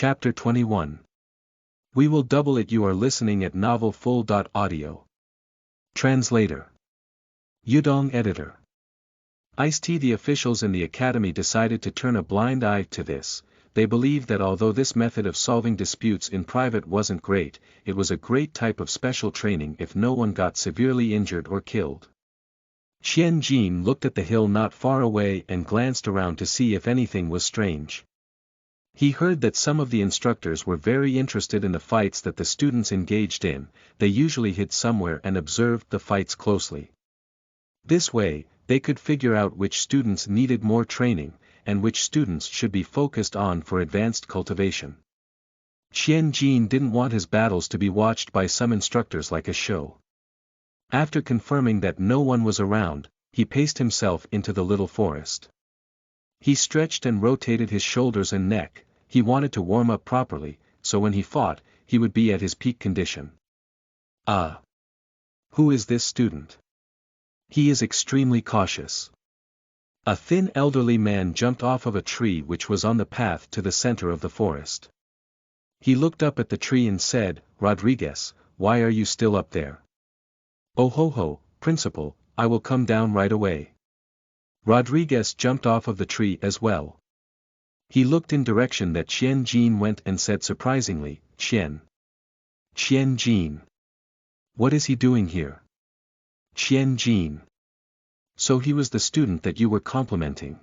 Chapter 21. We will double it. You are listening at novelfull.audio. Translator. Yudong Editor. Ice-T. The officials in the academy decided to turn a blind eye to this. They believed that although this method of solving disputes in private wasn't great, it was a great type of special training if no one got severely injured or killed. Qian Jin looked at the hill not far away and glanced around to see if anything was strange. He heard that some of the instructors were very interested in the fights that the students engaged in. They usually hid somewhere and observed the fights closely. This way, they could figure out which students needed more training, and which students should be focused on for advanced cultivation. Qian Jin didn't want his battles to be watched by some instructors like a show. After confirming that no one was around, he paced himself into the little forest. He stretched and rotated his shoulders and neck. He wanted to warm up properly, so when he fought, he would be at his peak condition. Who is this student? He is extremely cautious. A thin elderly man jumped off of a tree which was on the path to the center of the forest. He looked up at the tree and said, "Rodriguez, why are you still up there?" "Oh ho, principal, I will come down right away." Rodriguez jumped off of the tree as well. He looked in direction that Qian Jin went and said surprisingly, Qian Jin. What is he doing here?" "Qian Jin. So he was the student that you were complimenting."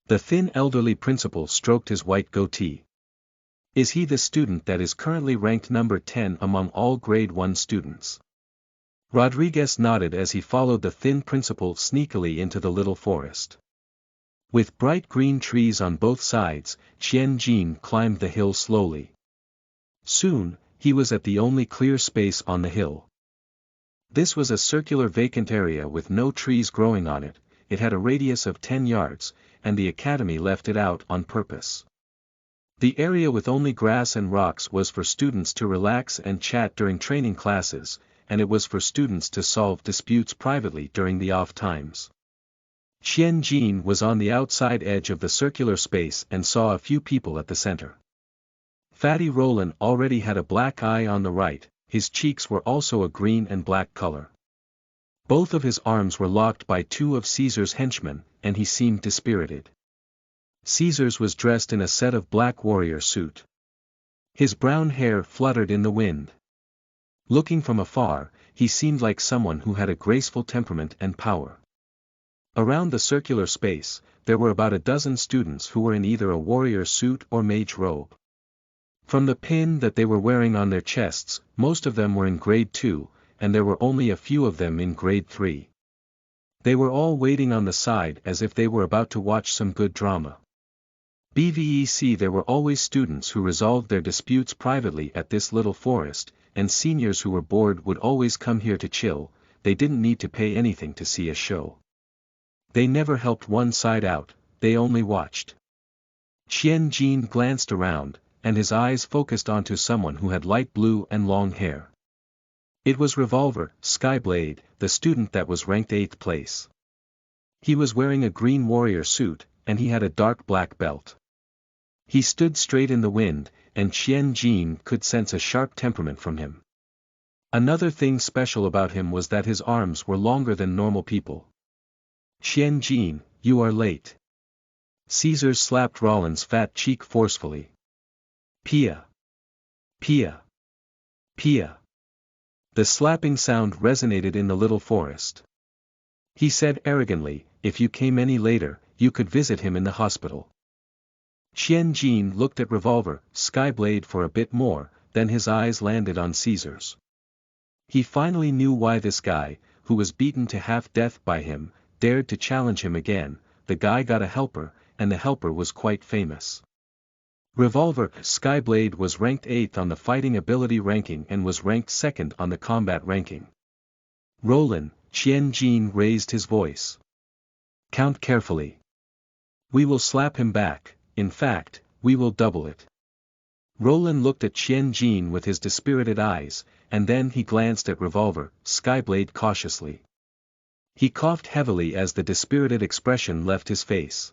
The thin elderly principal stroked his white goatee. "Is he the student that is currently ranked number 10 among all grade 1 students?" Rodriguez nodded as he followed the thin principal sneakily into the little forest. With bright green trees on both sides, Qian Jin climbed the hill slowly. Soon, he was at the only clear space on the hill. This was a circular vacant area with no trees growing on it. It had a radius of 10 yards, and the academy left it out on purpose. The area with only grass and rocks was for students to relax and chat during training classes, and it was for students to solve disputes privately during the off times. Qian Jin was on the outside edge of the circular space and saw a few people at the center. Fatty Roland already had a black eye on the right, his cheeks were also a green and black color. Both of his arms were locked by two of Caesar's henchmen, and he seemed dispirited. Caesar's was dressed in a set of black warrior suit. His brown hair fluttered in the wind. Looking from afar, he seemed like someone who had a graceful temperament and power. Around the circular space, there were about a dozen students who were in either a warrior suit or mage robe. From the pin that they were wearing on their chests, most of them were in grade 2, and there were only a few of them in grade 3. They were all waiting on the side as if they were about to watch some good drama. BVEC. There were always students who resolved their disputes privately at this little forest, and seniors who were bored would always come here to chill. They didn't need to pay anything to see a show. They never helped one side out, they only watched. Qian Jin glanced around, and his eyes focused onto someone who had light blue and long hair. It was Revolver, Skyblade, the student that was ranked 8th place. He was wearing a green warrior suit, and he had a dark black belt. He stood straight in the wind, and Qian Jin could sense a sharp temperament from him. Another thing special about him was that his arms were longer than normal people. "Qian Jin, you are late." Caesar slapped Roland's fat cheek forcefully. Pia. Pia. Pia. The slapping sound resonated in the little forest. He said arrogantly, "If you came any later, you could visit him in the hospital." Qian Jin looked at Revolver, Skyblade for a bit more, then his eyes landed on Caesar's. He finally knew why this guy, who was beaten to half-death by him, dared to challenge him again. The guy got a helper, and the helper was quite famous. Revolver, Skyblade was ranked 8th on the fighting ability ranking and was ranked 2nd on the combat ranking. "Roland," Qian Jin raised his voice. "Count carefully. We will slap him back, in fact, we will double it." Roland looked at Qian Jin with his dispirited eyes, and then he glanced at Revolver, Skyblade cautiously. He coughed heavily as the dispirited expression left his face.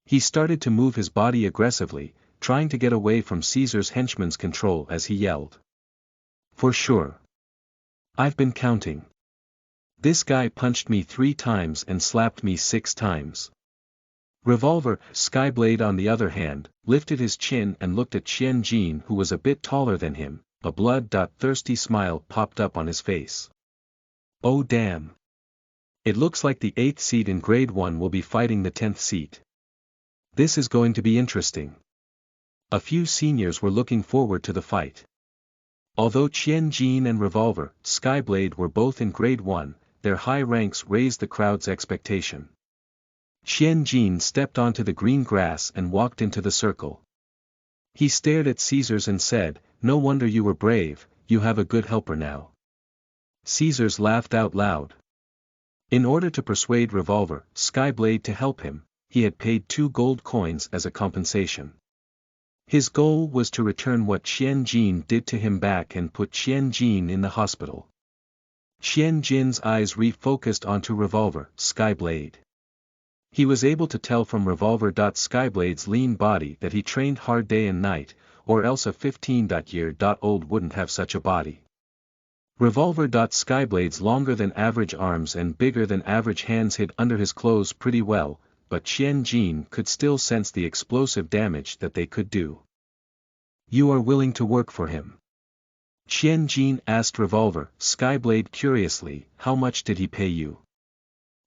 He started to move his body aggressively, trying to get away from Caesar's henchman's control as he yelled. For sure. I've been counting. This guy punched me 3 times and slapped me 6 times. Revolver, Skyblade on the other hand, lifted his chin and looked at Qian Jin, who was a bit taller than him. A blood-thirsty smile popped up on his face. Oh damn. It looks like the 8th seat in Grade 1 will be fighting the 10th seat. This is going to be interesting. A few seniors were looking forward to the fight. Although Qian Jin and Revolver, Skyblade were both in Grade 1, their high ranks raised the crowd's expectation. Qian Jin stepped onto the green grass and walked into the circle. He stared at Caesars and said, "No wonder you were brave, you have a good helper now." Caesars laughed out loud. In order to persuade Revolver, Skyblade to help him, he had paid 2 gold coins as a compensation. His goal was to return what Qian Jin did to him back and put Qian Jin in the hospital. Qian Jin's eyes refocused onto Revolver, Skyblade. He was able to tell from Revolver. Skyblade's lean body that he trained hard day and night, or else a 15-year-old wouldn't have such a body. Revolver. Skyblade's longer than average arms and bigger than average hands hid under his clothes pretty well, but Qian Jin could still sense the explosive damage that they could do. You are willing to work for him? Qian Jin asked Revolver, Skyblade curiously, how much did he pay you?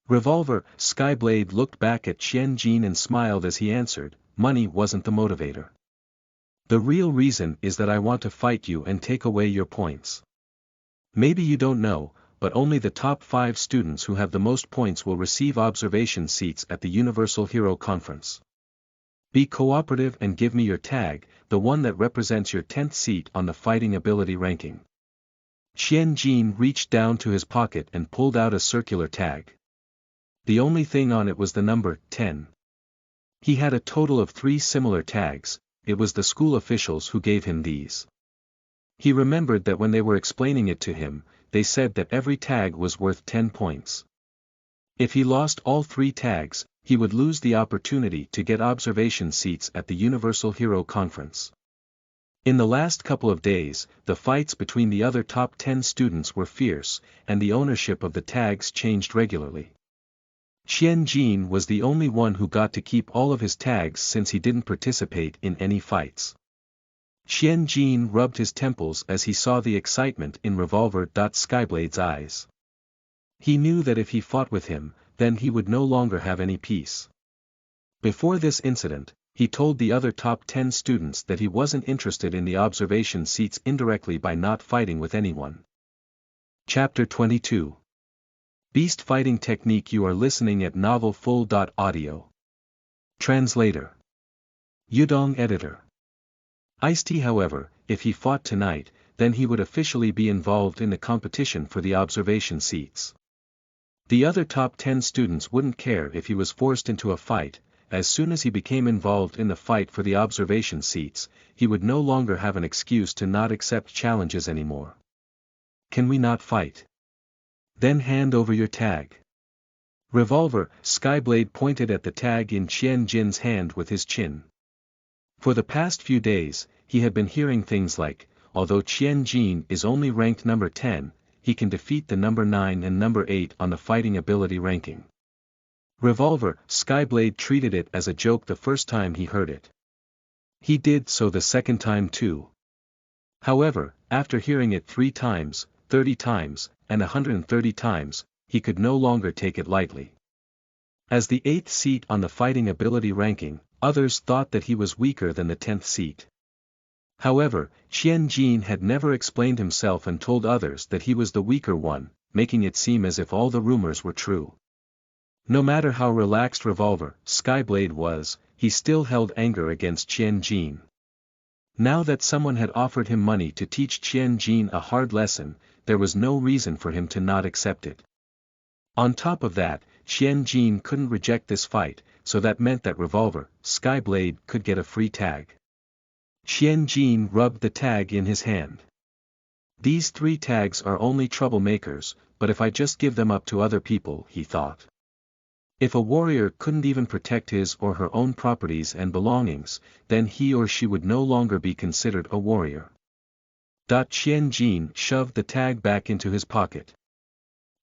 Revolver, Skyblade looked back at Qian Jin and smiled as he answered, money wasn't the motivator. The real reason is that I want to fight you and take away your points. Maybe you don't know, but only the top 5 students who have the most points will receive observation seats at the Universal Hero Conference. Be cooperative and give me your tag, the one that represents your 10th seat on the fighting ability ranking. Qian Jin reached down to his pocket and pulled out a circular tag. The only thing on it was the number 10. He had a total of 3 similar tags. It was the school officials who gave him these. He remembered that when they were explaining it to him, they said that every tag was worth 10 points. If he lost all 3 tags, he would lose the opportunity to get observation seats at the Universal Hero Conference. In the last couple of days, the fights between the other top 10 students were fierce, and the ownership of the tags changed regularly. Qian Jin was the only one who got to keep all of his tags since he didn't participate in any fights. Qian Jin rubbed his temples as he saw the excitement in Revolver. Skyblade's eyes. He knew that if he fought with him, then he would no longer have any peace. Before this incident, he told the other top 10 students that he wasn't interested in the observation seats indirectly by not fighting with anyone. Chapter 22. Beast Fighting Technique. You are listening at NovelFull.audio. Translator. Yudong Editor. Ice-T. However, if he fought tonight, then he would officially be involved in the competition for the observation seats. The other top 10 students wouldn't care if he was forced into a fight. As soon as he became involved in the fight for the observation seats, he would no longer have an excuse to not accept challenges anymore. Can we not fight? Then hand over your tag. Revolver, Skyblade pointed at the tag in Qian Jin's hand with his chin. For the past few days, he had been hearing things like, although Qian Jin is only ranked number 10, he can defeat the number 9 and number 8 on the fighting ability ranking. Revolver, Skyblade treated it as a joke the first time he heard it. He did so the second time too. However, after hearing it 3 times, 30 times, and 130 times, he could no longer take it lightly. As the 8th seat on the fighting ability ranking, others thought that he was weaker than the 10th seat. However, Qian Jin had never explained himself and told others that he was the weaker one, making it seem as if all the rumors were true. No matter how relaxed Revolver, Skyblade was, he still held anger against Qian Jin. Now that someone had offered him money to teach Qian Jin a hard lesson, there was no reason for him to not accept it. On top of that, Qian Jin couldn't reject this fight, so that meant that Revolver, Skyblade could get a free tag. Qian Jin rubbed the tag in his hand. These 3 tags are only troublemakers, but if I just give them up to other people, he thought. If a warrior couldn't even protect his or her own properties and belongings, then he or she would no longer be considered a warrior. Qian Jin shoved the tag back into his pocket.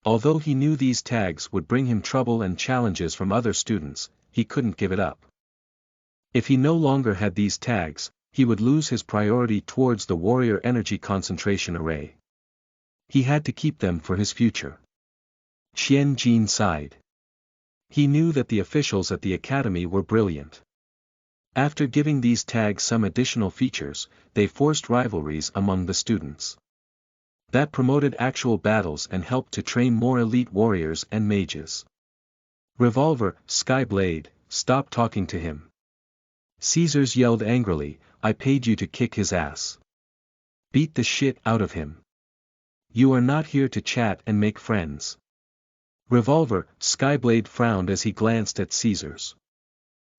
Although he knew these tags would bring him trouble and challenges from other students, he couldn't give it up. If he no longer had these tags, he would lose his priority towards the warrior energy concentration array. He had to keep them for his future. Qian Jin sighed. He knew that the officials at the academy were brilliant. After giving these tags some additional features, they forced rivalries among the students. That promoted actual battles and helped to train more elite warriors and mages. Revolver, Skyblade, stop talking to him. Caesars yelled angrily, I paid you to kick his ass. Beat the shit out of him. You are not here to chat and make friends. Revolver, Skyblade frowned as he glanced at Caesars.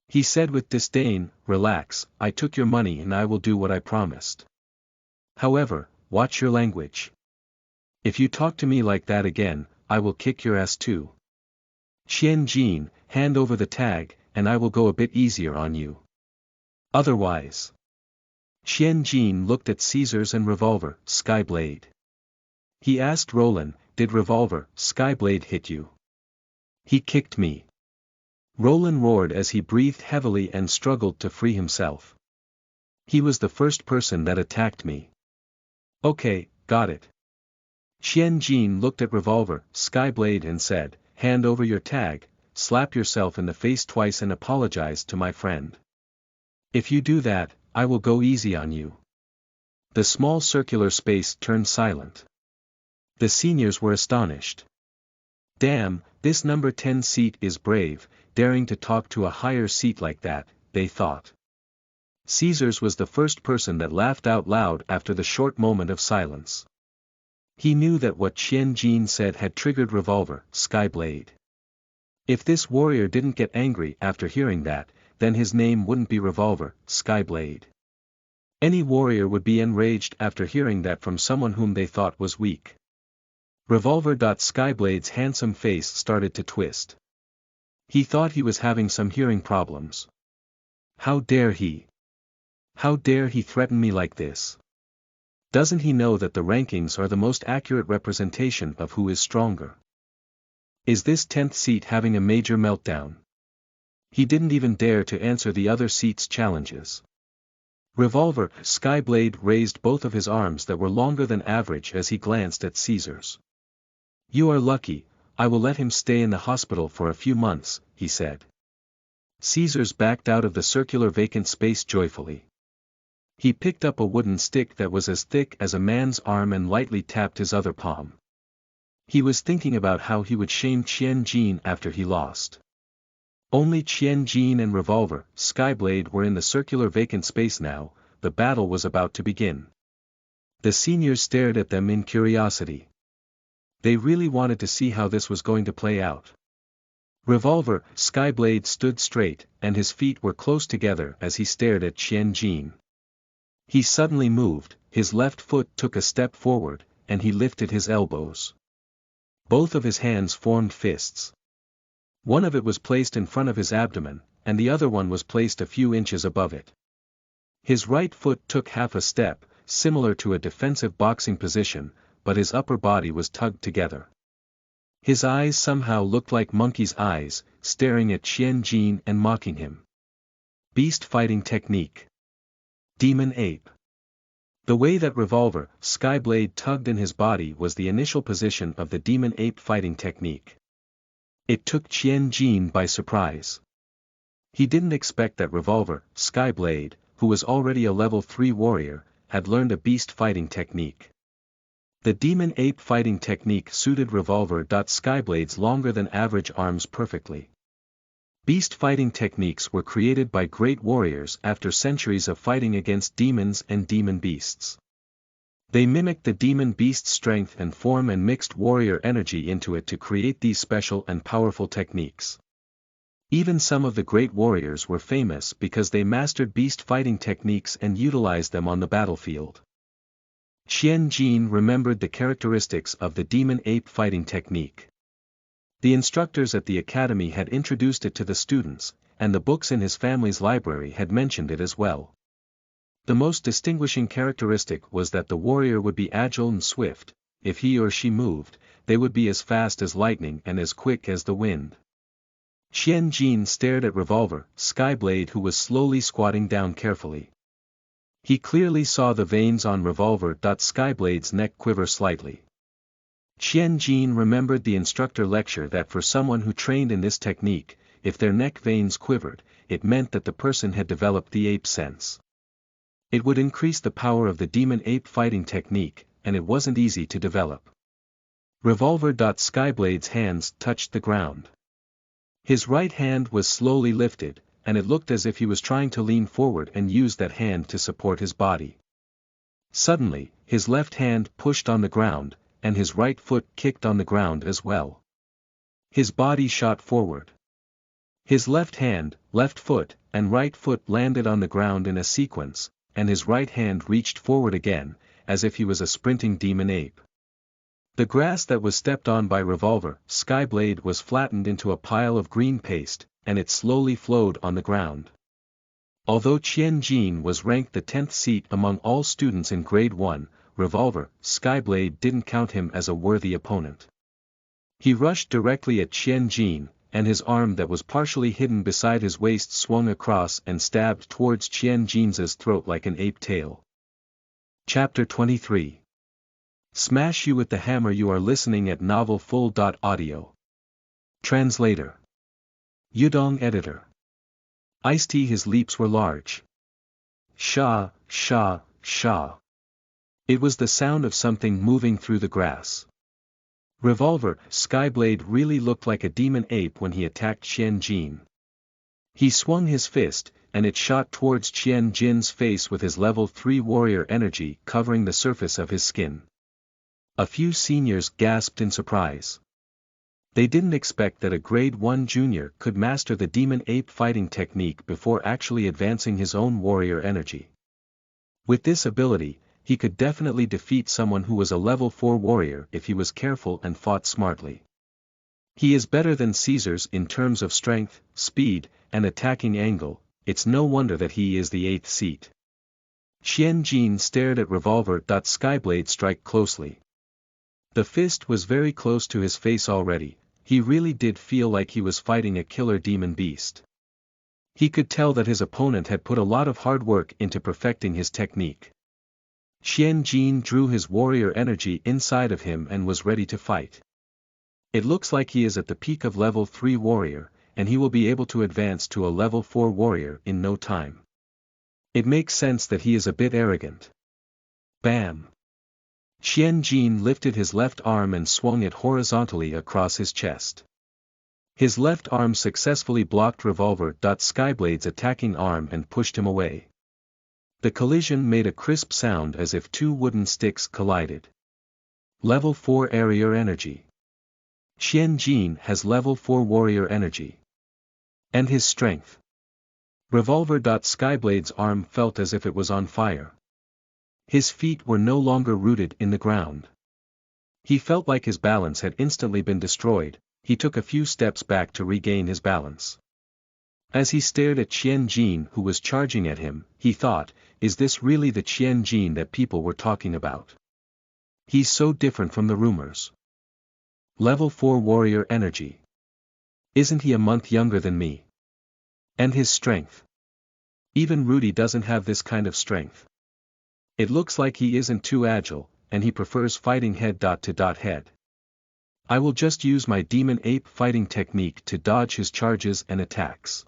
He said with disdain, relax, I took your money and I will do what I promised. However, watch your language. If you talk to me like that again, I will kick your ass too. Qian Jin, hand over the tag, and I will go a bit easier on you. Otherwise. Qian Jin looked at Caesars and Revolver, Skyblade. He asked Roland, did Revolver, Skyblade hit you? He kicked me. Roland roared as he breathed heavily and struggled to free himself. He was the first person that attacked me. Okay, got it. Qian Jin looked at Revolver, Skyblade and said, hand over your tag, slap yourself in the face twice and apologize to my friend. If you do that, I will go easy on you. The small circular space turned silent. The seniors were astonished. Damn, this number 10 seat is brave, daring to talk to a higher seat like that, they thought. Caesars was the first person that laughed out loud after the short moment of silence. He knew that what Qian Jin said had triggered Revolver, Skyblade. If this warrior didn't get angry after hearing that, then his name wouldn't be Revolver, Skyblade. Any warrior would be enraged after hearing that from someone whom they thought was weak. Revolver. Skyblade's handsome face started to twist. He thought he was having some hearing problems. How dare he? How dare he threaten me like this? Doesn't he know that the rankings are the most accurate representation of who is stronger? Is this 10th seat having a major meltdown? He didn't even dare to answer the other seat's challenges. Revolver. Skyblade raised both of his arms that were longer than average as he glanced at Caesars. You are lucky, I will let him stay in the hospital for a few months, he said. Caesars backed out of the circular vacant space joyfully. He picked up a wooden stick that was as thick as a man's arm and lightly tapped his other palm. He was thinking about how he would shame Qian Jin after he lost. Only Qian Jin and Revolver, Skyblade were in the circular vacant space now, the battle was about to begin. The seniors stared at them in curiosity. They really wanted to see how this was going to play out. Revolver. Skyblade stood straight, and his feet were close together as he stared at Qian Jin. He suddenly moved, his left foot took a step forward, and he lifted his elbows. Both of his hands formed fists. One of it was placed in front of his abdomen, and the other one was placed a few inches above it. His right foot took half a step, similar to a defensive boxing position, but his upper body was tugged together. His eyes somehow looked like monkey's eyes, staring at Qian Jin and mocking him. Beast fighting technique. Demon ape. The way that Revolver, Skyblade tugged in his body was the initial position of the demon ape fighting technique. It took Qian Jin by surprise. He didn't expect that Revolver, Skyblade, who was already a level 3 warrior, had learned a beast fighting technique. The demon ape fighting technique suited Revolver. Skyblade's longer than average arms perfectly. Beast fighting techniques were created by great warriors after centuries of fighting against demons and demon beasts. They mimicked the demon beast's strength and form and mixed warrior energy into it to create these special and powerful techniques. Even some of the great warriors were famous because they mastered beast fighting techniques and utilized them on the battlefield. Qian Jin remembered the characteristics of the demon ape fighting technique. The instructors at the academy had introduced it to the students, and the books in his family's library had mentioned it as well. The most distinguishing characteristic was that the warrior would be agile and swift. If he or she moved, they would be as fast as lightning and as quick as the wind. Qian Jin stared at Revolver Skyblade, who was slowly squatting down carefully. He clearly saw the veins on Revolver Skyblade's neck quiver slightly. Qian Jin remembered the instructor lecture that for someone who trained in this technique, if their neck veins quivered, it meant that the person had developed the ape sense. It would increase the power of the demon ape fighting technique, and it wasn't easy to develop. Revolver Skyblade's hands touched the ground. His right hand was slowly lifted, and it looked as if he was trying to lean forward and use that hand to support his body. Suddenly, his left hand pushed on the ground, and his right foot kicked on the ground as well. His body shot forward. His left hand, left foot, and right foot landed on the ground in a sequence, and his right hand reached forward again, as if he was a sprinting demon ape. The grass that was stepped on by Revolver Skyblade was flattened into a pile of green paste, and it slowly flowed on the ground. Although Qian Jin was ranked the 10th seat among all students in Grade 1, Revolver Skyblade didn't count him as a worthy opponent. He rushed directly at Qian Jin, and his arm that was partially hidden beside his waist swung across and stabbed towards Qian Jin's throat like an ape tail. Chapter 23. Smash you with the hammer. You are listening at novelfull.audio. Translator. Yudong Editor. Ice-T. His leaps were large. Sha, sha, sha. It was the sound of something moving through the grass. Revolver Skyblade really looked like a demon ape when he attacked Qian Jin. He swung his fist, and it shot towards Qian Jin's face with his level 3 warrior energy covering the surface of his skin. A few seniors gasped in surprise. They didn't expect that a grade 1 junior could master the demon ape fighting technique before actually advancing his own warrior energy. With this ability, he could definitely defeat someone who was a level 4 warrior if he was careful and fought smartly. He is better than Caesar's in terms of strength, speed, and attacking angle. It's no wonder that he is the 8th seat. Qian Jin stared at Revolver Skyblade strike closely. The fist was very close to his face already. He really did feel like he was fighting a killer demon beast. He could tell that his opponent had put a lot of hard work into perfecting his technique. Qian Jin drew his warrior energy inside of him and was ready to fight. It looks like he is at the peak of level 3 warrior, and he will be able to advance to a level 4 warrior in no time. It makes sense that he is a bit arrogant. Bam! Qian Jin lifted his left arm and swung it horizontally across his chest. His left arm successfully blocked Revolver Skyblade's attacking arm and pushed him away. The collision made a crisp sound as if 2 wooden sticks collided. Level 4 Area Energy. Qian Jin has level 4 warrior energy. And his strength. Revolver Skyblade's arm felt as if it was on fire. His feet were no longer rooted in the ground. He felt like his balance had instantly been destroyed. He took a few steps back to regain his balance. As he stared at Qian Jin who was charging at him, he thought, is this really the Qian Jin that people were talking about? He's so different from the rumors. Level 4 warrior energy. Isn't he a month younger than me? And his strength. Even Rudy doesn't have this kind of strength. It looks like he isn't too agile, and he prefers fighting head-to-head. I will just use my demon ape fighting technique to dodge his charges and attacks.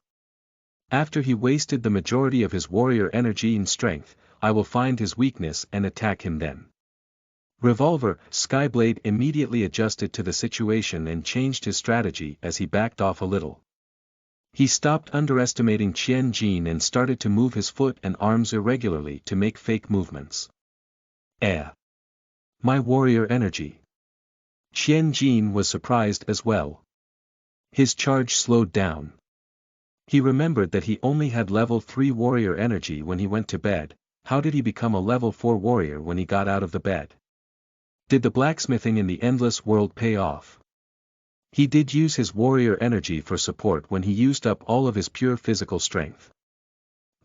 After he wasted the majority of his warrior energy and strength, I will find his weakness and attack him then. Revolver Skyblade immediately adjusted to the situation and changed his strategy as he backed off a little. He stopped underestimating Qian Jin and started to move his foot and arms irregularly to make fake movements. My warrior energy. Qian Jin was surprised as well. His charge slowed down. He remembered that he only had level 3 warrior energy when he went to bed. How did he become a level 4 warrior when he got out of the bed? Did the blacksmithing in the endless world pay off? He did use his warrior energy for support when he used up all of his pure physical strength.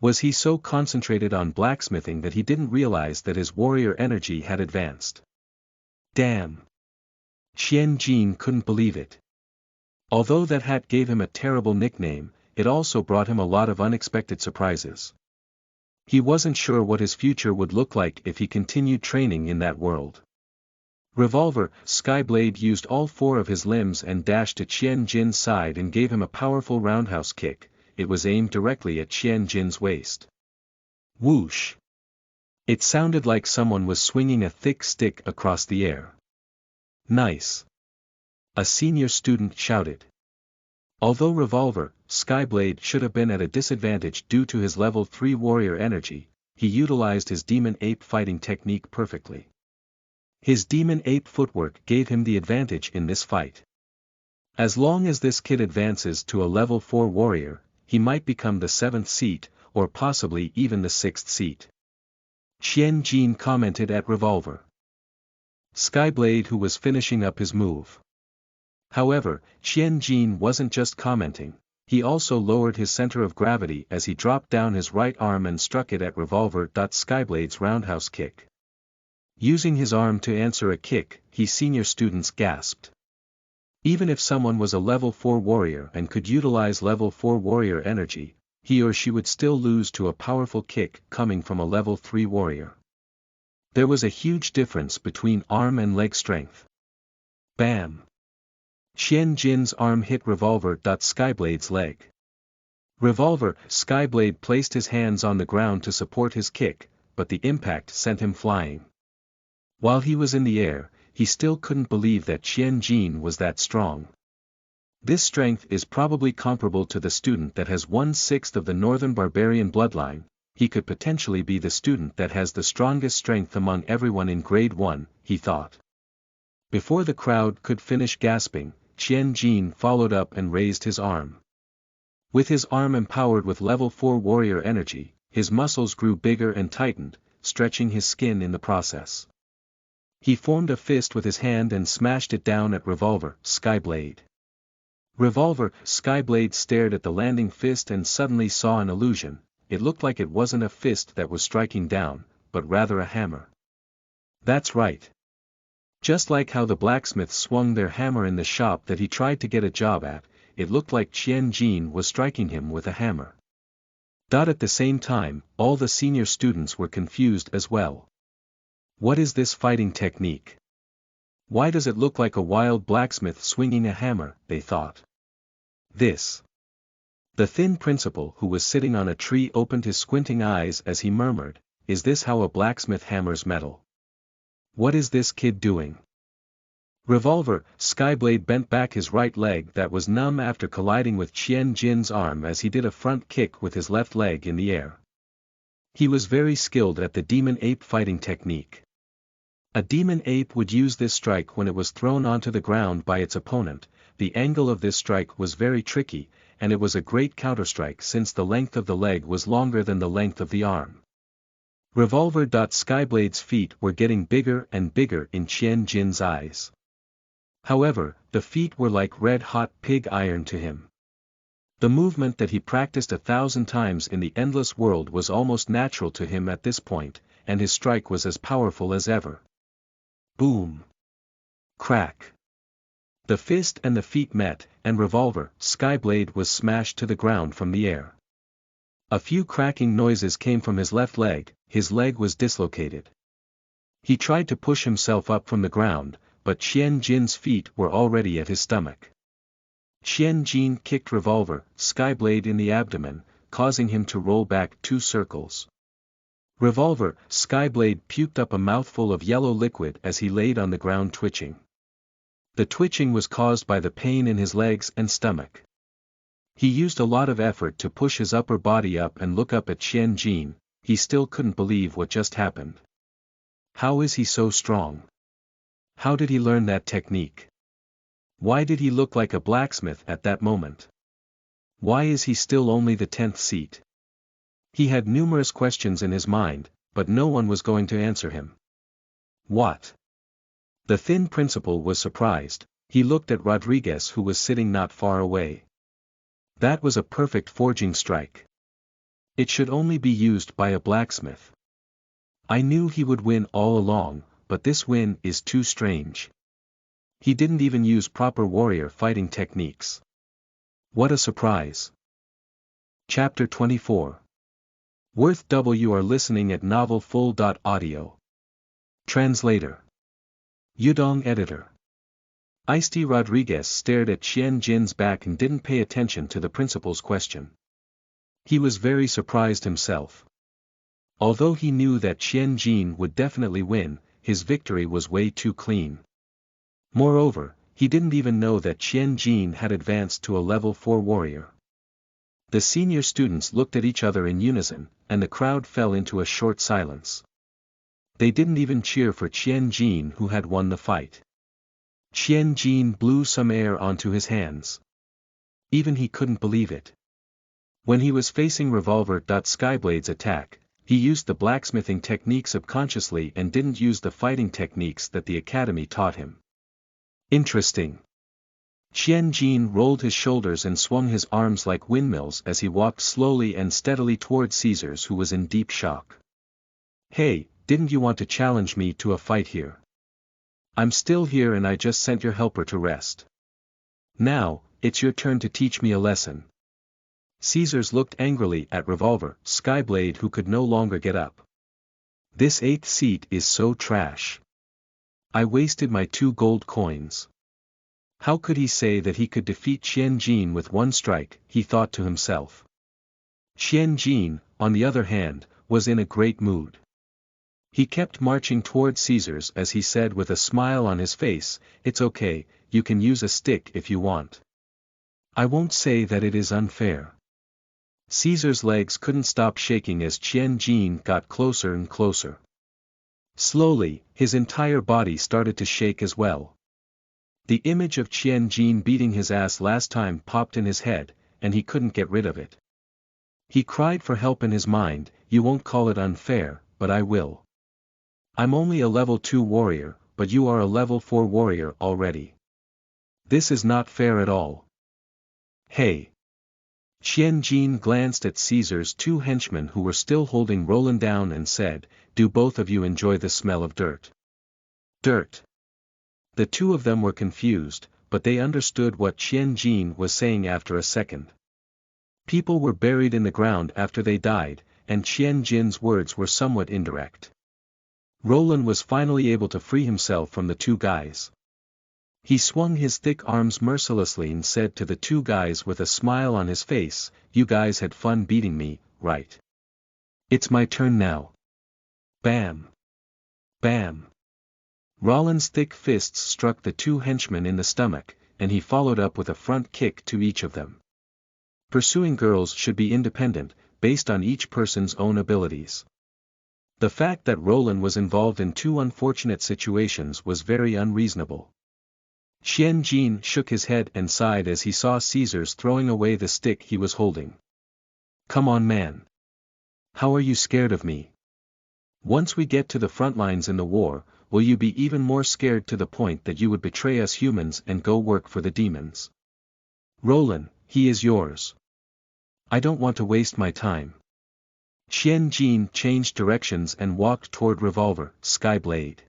Was he so concentrated on blacksmithing that he didn't realize that his warrior energy had advanced? Damn! Qian Jin couldn't believe it. Although that hat gave him a terrible nickname, it also brought him a lot of unexpected surprises. He wasn't sure what his future would look like if he continued training in that world. Revolver, Skyblade used all four of his limbs and dashed to Qian Jin's side and gave him a powerful roundhouse kick. It was aimed directly at Qian Jin's waist. Whoosh! It sounded like someone was swinging a thick stick across the air. Nice! A senior student shouted. Although Revolver, Skyblade should have been at a disadvantage due to his level 3 warrior energy, he utilized his demon ape fighting technique perfectly. His demon ape footwork gave him the advantage in this fight. As long as this kid advances to a level 4 warrior, he might become the 7th seat, or possibly even the 6th seat. Qian Jin commented at Revolver. Skyblade, who was finishing up his move. However, Qian Jin wasn't just commenting, he also lowered his center of gravity as he dropped down his right arm and struck it at Revolver. Skyblade's roundhouse kick. Using his arm to answer a kick, senior students gasped. Even if someone was a level 4 warrior and could utilize level 4 warrior energy, he or she would still lose to a powerful kick coming from a level 3 warrior. There was a huge difference between arm and leg strength. Bam! Qian Jin's arm hit Revolver. Skyblade's leg. Revolver, Skyblade placed his hands on the ground to support his kick, but the impact sent him flying. While he was in the air, he still couldn't believe that Qian Jin was that strong. This strength is probably comparable to the student that has 1/6 of the Northern Barbarian bloodline. He could potentially be the student that has the strongest strength among everyone in grade 1, he thought. Before the crowd could finish gasping, Qian Jin followed up and raised his arm. With his arm empowered with level 4 warrior energy, his muscles grew bigger and tightened, stretching his skin in the process. He formed a fist with his hand and smashed it down at Revolver, Skyblade. Revolver, Skyblade stared at the landing fist and suddenly saw an illusion. It looked like it wasn't a fist that was striking down, but rather a hammer. That's right. Just like how the blacksmiths swung their hammer in the shop that he tried to get a job at, it looked like Qian Jin was striking him with a hammer. At the same time, all the senior students were confused as well. What is this fighting technique? Why does it look like a wild blacksmith swinging a hammer, they thought. This. The thin principal who was sitting on a tree opened his squinting eyes as he murmured, "Is this how a blacksmith hammers metal? What is this kid doing?" Revolver, Skyblade bent back his right leg that was numb after colliding with Qian Jin's arm as he did a front kick with his left leg in the air. He was very skilled at the demon ape fighting technique. A demon ape would use this strike when it was thrown onto the ground by its opponent. The angle of this strike was very tricky, and it was a great counterstrike since the length of the leg was longer than the length of the arm. Revolver. Skyblade's feet were getting bigger and bigger in Qian Jin's eyes. However, the feet were like red-hot pig iron to him. The movement that he practiced 1,000 times in the endless world was almost natural to him at this point, and his strike was as powerful as ever. Boom! Crack! The fist and the feet met, and Revolver, Skyblade was smashed to the ground from the air. A few cracking noises came from his left leg, his leg was dislocated. He tried to push himself up from the ground, but Qian Jin's feet were already at his stomach. Qian Jin kicked Revolver, Skyblade in the abdomen, causing him to roll back 2 circles. Revolver, Skyblade puked up a mouthful of yellow liquid as he laid on the ground twitching. The twitching was caused by the pain in his legs and stomach. He used a lot of effort to push his upper body up and look up at Qian Jin. He still couldn't believe what just happened. How is he so strong? How did he learn that technique? Why did he look like a blacksmith at that moment? Why is he still only the 10th seat? He had numerous questions in his mind, but no one was going to answer him. What? The thin principal was surprised. He looked at Rodriguez, who was sitting not far away. That was a perfect forging strike. It should only be used by a blacksmith. I knew he would win all along, but this win is too strange. He didn't even use proper warrior fighting techniques. What a surprise. Chapter 24. Worth W. are listening at novelfull.audio. Translator. Yudong editor. Ice-T Rodriguez stared at Qian Jin's back and didn't pay attention to the principal's question. He was very surprised himself. Although he knew that Qian Jin would definitely win, his victory was way too clean. Moreover, he didn't even know that Qian Jin had advanced to a level 4 warrior. The senior students looked at each other in unison, and the crowd fell into a short silence. They didn't even cheer for Qian Jin, who had won the fight. Qian Jin blew some air onto his hands. Even he couldn't believe it. When he was facing Revolver. Skyblade's attack, he used the blacksmithing technique subconsciously and didn't use the fighting techniques that the academy taught him. Interesting. Qian Jin rolled his shoulders and swung his arms like windmills as he walked slowly and steadily toward Caesars, who was in deep shock. Hey, didn't you want to challenge me to a fight here? I'm still here and I just sent your helper to rest. Now, it's your turn to teach me a lesson. Caesars looked angrily at Revolver, Skyblade, who could no longer get up. This 8th seat is so trash. I wasted my 2 gold coins. How could he say that he could defeat Qian Jin with 1 strike, he thought to himself. Qian Jin, on the other hand, was in a great mood. He kept marching toward Caesars as he said with a smile on his face, "It's okay, you can use a stick if you want. I won't say that it is unfair." Caesar's legs couldn't stop shaking as Qian Jin got closer and closer. Slowly, his entire body started to shake as well. The image of Qian Jin beating his ass last time popped in his head, and he couldn't get rid of it. He cried for help in his mind, "You won't call it unfair, but I will. I'm only a level 2 warrior, but you are a level 4 warrior already. This is not fair at all. Hey." Qian Jin glanced at Caesar's 2 henchmen who were still holding Roland down and said, "Do both of you enjoy the smell of dirt?" Dirt. The 2 of them were confused, but they understood what Qian Jin was saying after a second. People were buried in the ground after they died, and Qian Jin's words were somewhat indirect. Roland was finally able to free himself from the 2 guys. He swung his thick arms mercilessly and said to the 2 guys with a smile on his face, "You guys had fun beating me, right? It's my turn now." Bam! Bam! Roland's thick fists struck the 2 henchmen in the stomach, and he followed up with a front kick to each of them. Pursuing girls should be independent, based on each person's own abilities. The fact that Roland was involved in 2 unfortunate situations was very unreasonable. Qian Jin shook his head and sighed as he saw Caesars throwing away the stick he was holding. "Come on, man. How are you scared of me? Once we get to the front lines in the war, will you be even more scared to the point that you would betray us humans and go work for the demons? Roland, he is yours. I don't want to waste my time." Qian Jin changed directions and walked toward Revolver, Skyblade.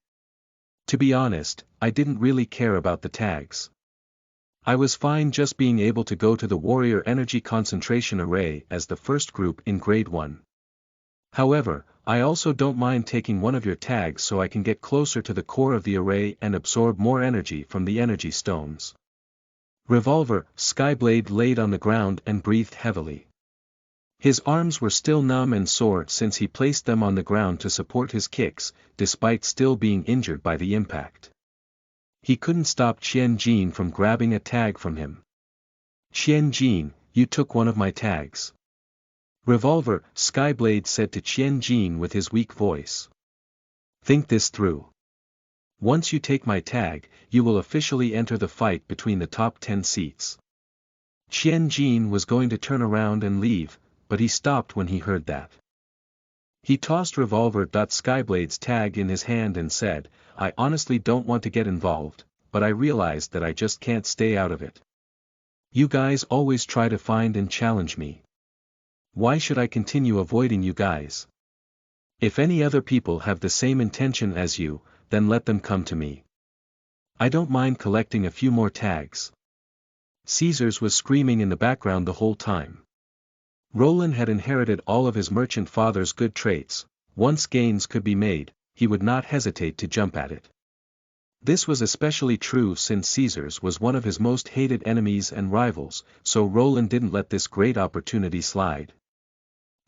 To be honest, I didn't really care about the tags. I was fine just being able to go to the Warrior Energy Concentration Array as the first group in Grade 1. However, I also don't mind taking one of your tags so I can get closer to the core of the array and absorb more energy from the energy stones. Revolver, Skyblade laid on the ground and breathed heavily. His arms were still numb and sore since he placed them on the ground to support his kicks, despite still being injured by the impact. He couldn't stop Qian Jin from grabbing a tag from him. "Qian Jin, you took one of my tags." Revolver, Skyblade said to Qian Jin with his weak voice. "Think this through. Once you take my tag, you will officially enter the fight between the top 10 seats." Qian Jin was going to turn around and leave, but he stopped when he heard that. He tossed Revolver. Skyblade's tag in his hand and said, "I honestly don't want to get involved, but I realized that I just can't stay out of it. You guys always try to find and challenge me. Why should I continue avoiding you guys? If any other people have the same intention as you, then let them come to me. I don't mind collecting a few more tags. Caesars was screaming in the background the whole time. Roland had inherited all of his merchant father's good traits. Once gains could be made, he would not hesitate to jump at it. This was especially true since Caesars was one of his most hated enemies and rivals, so Roland didn't let this great opportunity slide.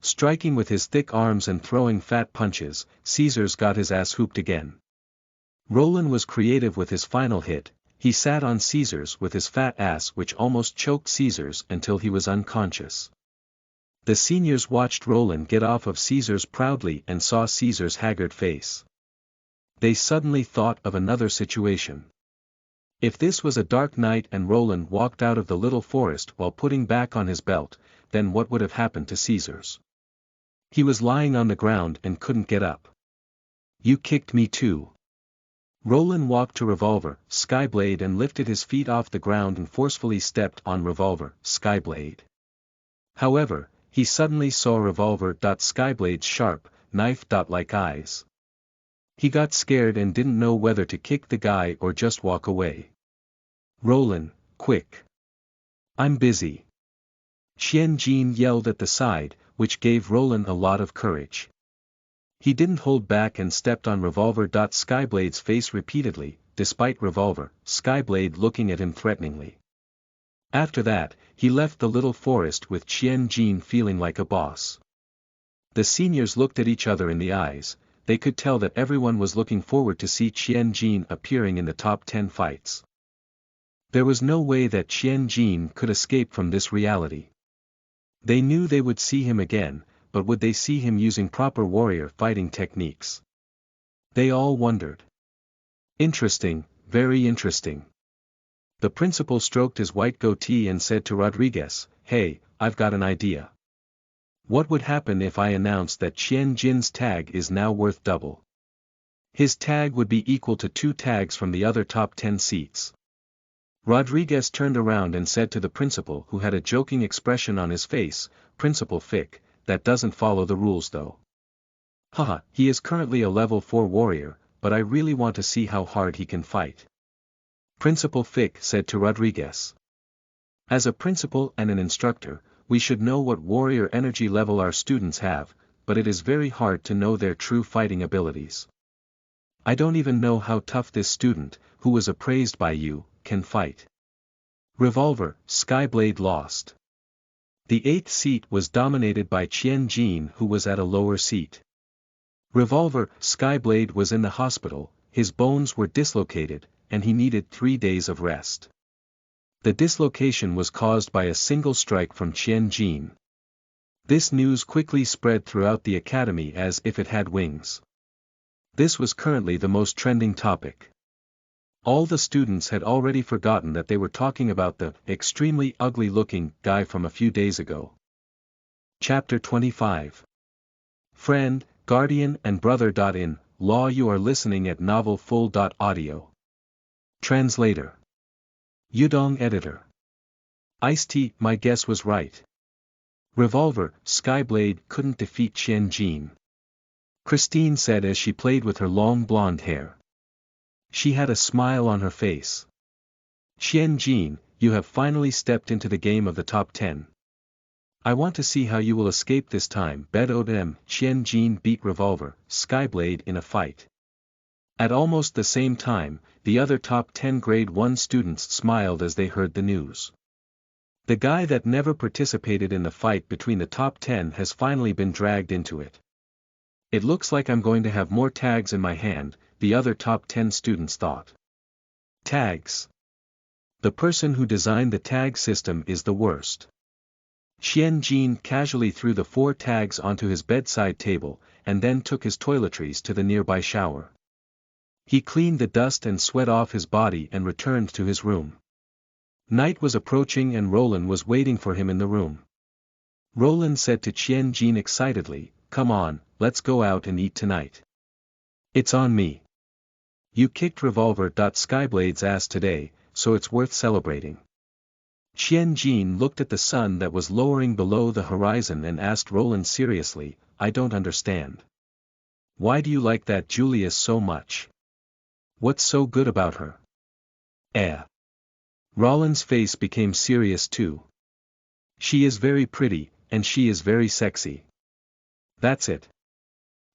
Striking with his thick arms and throwing fat punches, Caesars got his ass hooped again. Roland was creative with his final hit. He sat on Caesars with his fat ass which almost choked Caesars until he was unconscious. The seniors watched Roland get off of Caesars proudly and saw Caesar's haggard face. They suddenly thought of another situation. If this was a dark night and Roland walked out of the little forest while putting back on his belt, then what would have happened to Caesars? He was lying on the ground and couldn't get up. You kicked me too. Roland walked to Revolver, Skyblade and lifted his feet off the ground and forcefully stepped on Revolver, Skyblade. However, he suddenly saw Revolver. Skyblade's sharp, knife-like eyes. He got scared and didn't know whether to kick the guy or just walk away. Roland, quick. I'm busy. Qian Jin yelled at the side, which gave Roland a lot of courage. He didn't hold back and stepped on Revolver. Skyblade's face repeatedly, despite Revolver, Skyblade looking at him threateningly. After that, he left the little forest with Qian Jin feeling like a boss. The seniors looked at each other in the eyes. They could tell that everyone was looking forward to see Qian Jin appearing in the top 10 fights. There was no way that Qian Jin could escape from this reality. They knew they would see him again, but would they see him using proper warrior fighting techniques? They all wondered. Interesting, very interesting. The principal stroked his white goatee and said to Rodriguez, "Hey, I've got an idea. What would happen if I announced that Qian Jin's tag is now worth double? His tag would be equal to 2 tags from the other top 10 seats." Rodriguez turned around and said to the principal who had a joking expression on his face, "Principal Fick, that doesn't follow the rules though. Haha, he is currently a level 4 warrior, but I really want to see how hard he can fight." Principal Fick said to Rodriguez. "As a principal and an instructor, we should know what warrior energy level our students have, but it is very hard to know their true fighting abilities. I don't even know how tough this student, who was appraised by you, can fight." Revolver, Skyblade lost. The 8th seat was dominated by Qian Jin who was at a lower seat. Revolver, Skyblade was in the hospital, his bones were dislocated, and he needed 3 days of rest. The dislocation was caused by a single strike from Qian Jin. This news quickly spread throughout the academy as if it had wings. This was currently the most trending topic. All the students had already forgotten that they were talking about the extremely ugly-looking guy from a few days ago. Chapter 25. Friend, Guardian and Brother. In law you are listening at novelfull.audio. Translator. Yudong Editor. Ice-T, my guess was right. Revolver, Skyblade couldn't defeat Qian Jin. Christine said as she played with her long blonde hair. She had a smile on her face. "Qian Jin, you have finally stepped into the game of the top 10. I want to see how you will escape this time." Qian Jin beat Revolver, Skyblade in a fight. At almost the same time, the other top 10 grade 1 students smiled as they heard the news. The guy that never participated in the fight between the top 10 has finally been dragged into it. It looks like I'm going to have more tags in my hand, the other top 10 students thought. Tags. The person who designed the tag system is the worst. Qian Jin casually threw the 4 tags onto his bedside table, and then took his toiletries to the nearby shower. He cleaned the dust and sweat off his body and returned to his room. Night was approaching and Roland was waiting for him in the room. Roland said to Qian Jin excitedly, "Come on, let's go out and eat tonight." "It's on me." You kicked Revolver. Skyblade's ass today, so it's worth celebrating. Qian Jin looked at the sun that was lowering below the horizon and asked Roland seriously, I don't understand. Why do you like that Julius so much? What's so good about her? Roland's face became serious too. She is very pretty, and she is very sexy. That's it.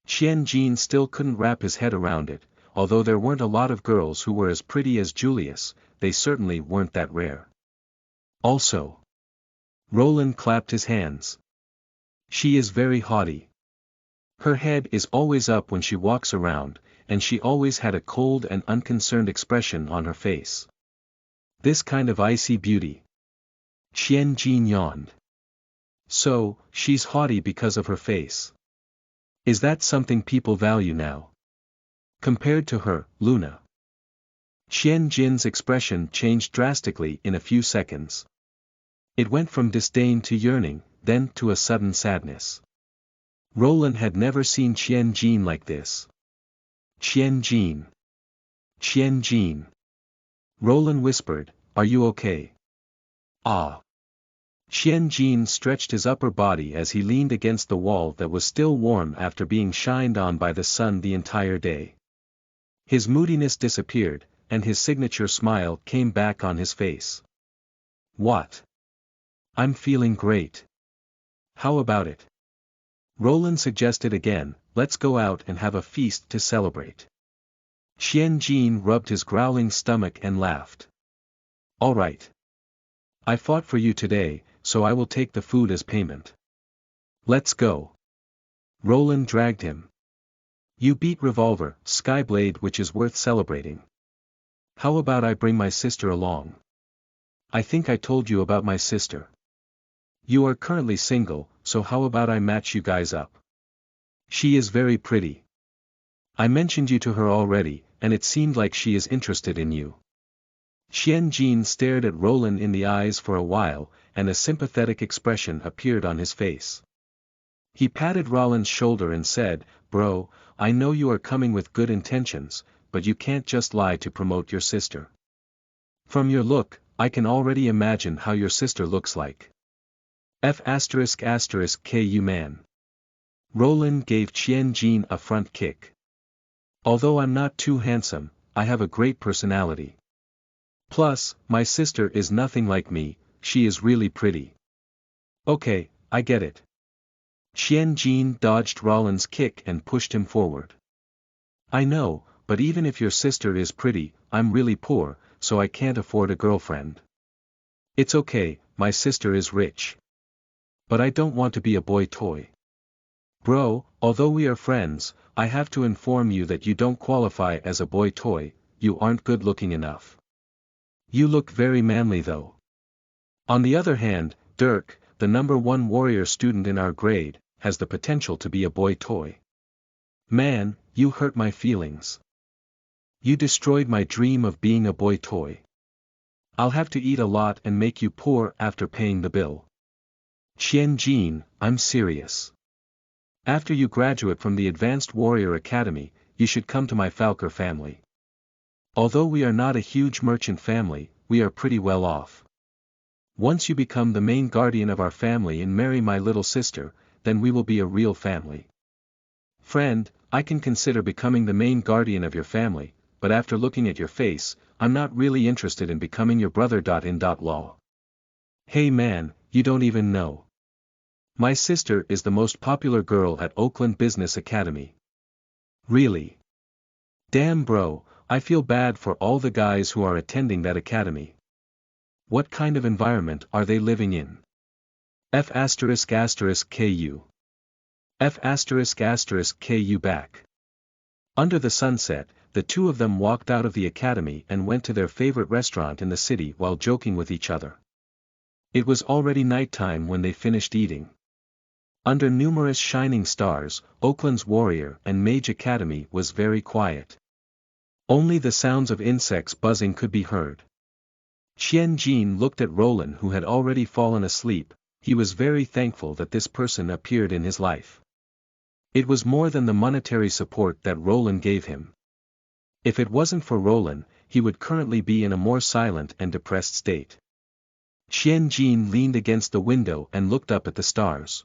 Qian Jin still couldn't wrap his head around it, although there weren't a lot of girls who were as pretty as Julius, they certainly weren't that rare. Also, Roland clapped his hands. She is very haughty. Her head is always up when she walks around, and she always had a cold and unconcerned expression on her face. This kind of icy beauty. Qian Jin yawned. So, she's haughty because of her face. Is that something people value now? Compared to her, Luna. Qian Jin's expression changed drastically in a few seconds. It went from disdain to yearning, then to a sudden sadness. Roland had never seen Qian Jin like this. Qian Jin. Qian Jin. Roland whispered, are you okay? Ah. Qian Jin stretched his upper body as he leaned against the wall that was still warm after being shined on by the sun the entire day. His moodiness disappeared, and his signature smile came back on his face. What? I'm feeling great. How about it? Roland suggested again, let's go out and have a feast to celebrate. Qian Jin rubbed his growling stomach and laughed. All right. I fought for you today, so I will take the food as payment. Let's go. Roland dragged him. You beat Revolver, Skyblade, which is worth celebrating. How about I bring my sister along? I think I told you about my sister. You are currently single, so how about I match you guys up? She is very pretty. I mentioned you to her already, and it seemed like she is interested in you. Qian Jin stared at Roland in the eyes for a while, and a sympathetic expression appeared on his face. He patted Roland's shoulder and said, Bro, I know you are coming with good intentions, but you can't just lie to promote your sister. From your look, I can already imagine how your sister looks like. Ku man. Roland gave Qian Jin a front kick. Although I'm not too handsome, I have a great personality. Plus, my sister is nothing like me, she is really pretty. Okay, I get it. Qian Jin dodged Roland's kick and pushed him forward. I know, but even if your sister is pretty, I'm really poor, so I can't afford a girlfriend. It's okay, my sister is rich. But I don't want to be a boy toy. Bro, although we are friends, I have to inform you that you don't qualify as a boy toy, you aren't good looking enough. You look very manly though. On the other hand, Dirk, the #1 warrior student in our grade, has the potential to be a boy toy. Man, you hurt my feelings. You destroyed my dream of being a boy toy. I'll have to eat a lot and make you poor after paying the bill. Qian Jin, I'm serious. After you graduate from the Advanced Warrior Academy, you should come to my Falker family. Although we are not a huge merchant family, we are pretty well off. Once you become the main guardian of our family and marry my little sister, then we will be a real family. Friend, I can consider becoming the main guardian of your family, but after looking at your face, I'm not really interested in becoming your brother. Law. Hey man, you don't even know. My sister is the most popular girl at Oakland Business Academy. Really? Damn bro, I feel bad for all the guys who are attending that academy. What kind of environment are they living in? F***ku. F***ku back. Under the sunset, the two of them walked out of the academy and went to their favorite restaurant in the city while joking with each other. It was already nighttime when they finished eating. Under numerous shining stars, Oakland's Warrior and Mage Academy was very quiet. Only the sounds of insects buzzing could be heard. Qian Jin looked at Roland, who had already fallen asleep. He was very thankful that this person appeared in his life. It was more than the monetary support that Roland gave him. If it wasn't for Roland, he would currently be in a more silent and depressed state. Qian Jin leaned against the window and looked up at the stars.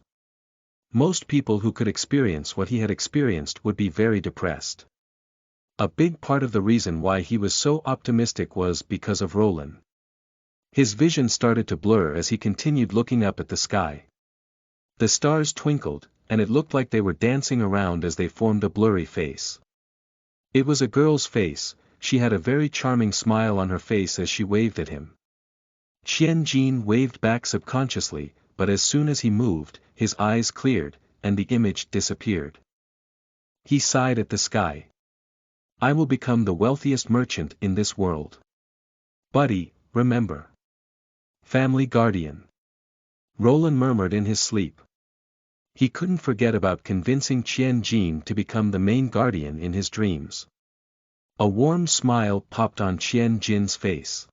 Most people who could experience what he had experienced would be very depressed. A big part of the reason why he was so optimistic was because of Roland. His vision started to blur as he continued looking up at the sky. The stars twinkled, and it looked like they were dancing around as they formed a blurry face. It was a girl's face. She had a very charming smile on her face as she waved at him. Qian Jin waved back subconsciously, but as soon as he moved, his eyes cleared, and the image disappeared. He sighed at the sky. I will become the wealthiest merchant in this world. Buddy, remember. Family guardian. Roland murmured in his sleep. He couldn't forget about convincing Qian Jin to become the main guardian in his dreams. A warm smile popped on Qian Jin's face.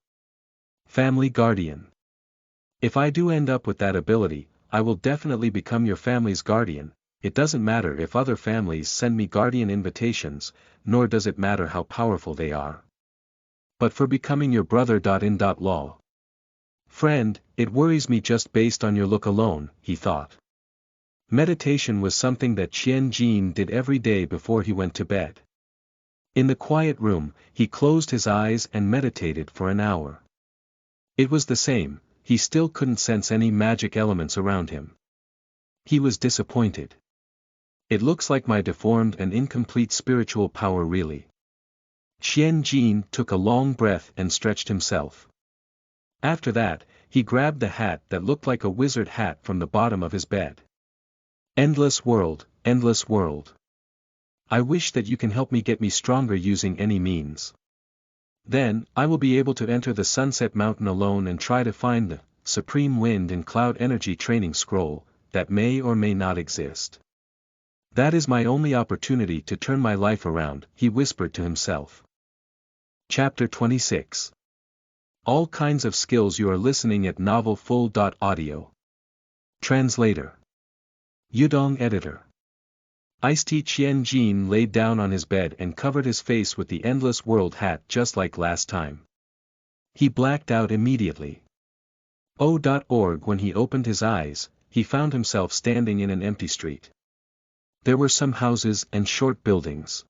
Family guardian. If I do end up with that ability, I will definitely become your family's guardian. It doesn't matter if other families send me guardian invitations, nor does it matter how powerful they are. But for becoming your brother. Lol. Friend, it worries me just based on your look alone, he thought. Meditation was something that Qian Jin did every day before he went to bed. In the quiet room, he closed his eyes and meditated for an hour. It was the same, he still couldn't sense any magic elements around him. He was disappointed. It looks like my deformed and incomplete spiritual power really. Qian Jin took a long breath and stretched himself. After that, he grabbed the hat that looked like a wizard hat from the bottom of his bed. Endless world, endless world. I wish that you can help me get me stronger using any means. Then, I will be able to enter the Sunset Mountain alone and try to find the Supreme Wind and Cloud Energy Training Scroll, that may or may not exist. That is my only opportunity to turn my life around, he whispered to himself. Chapter 26. All kinds of skills. You are listening at novelfull.audio. Translator. Yudong Editor. Ice-T Qian Jin laid down on his bed and covered his face with the Endless World hat just like last time. He blacked out immediately. O.org. When he opened his eyes, he found himself standing in an empty street. There were some houses and short buildings.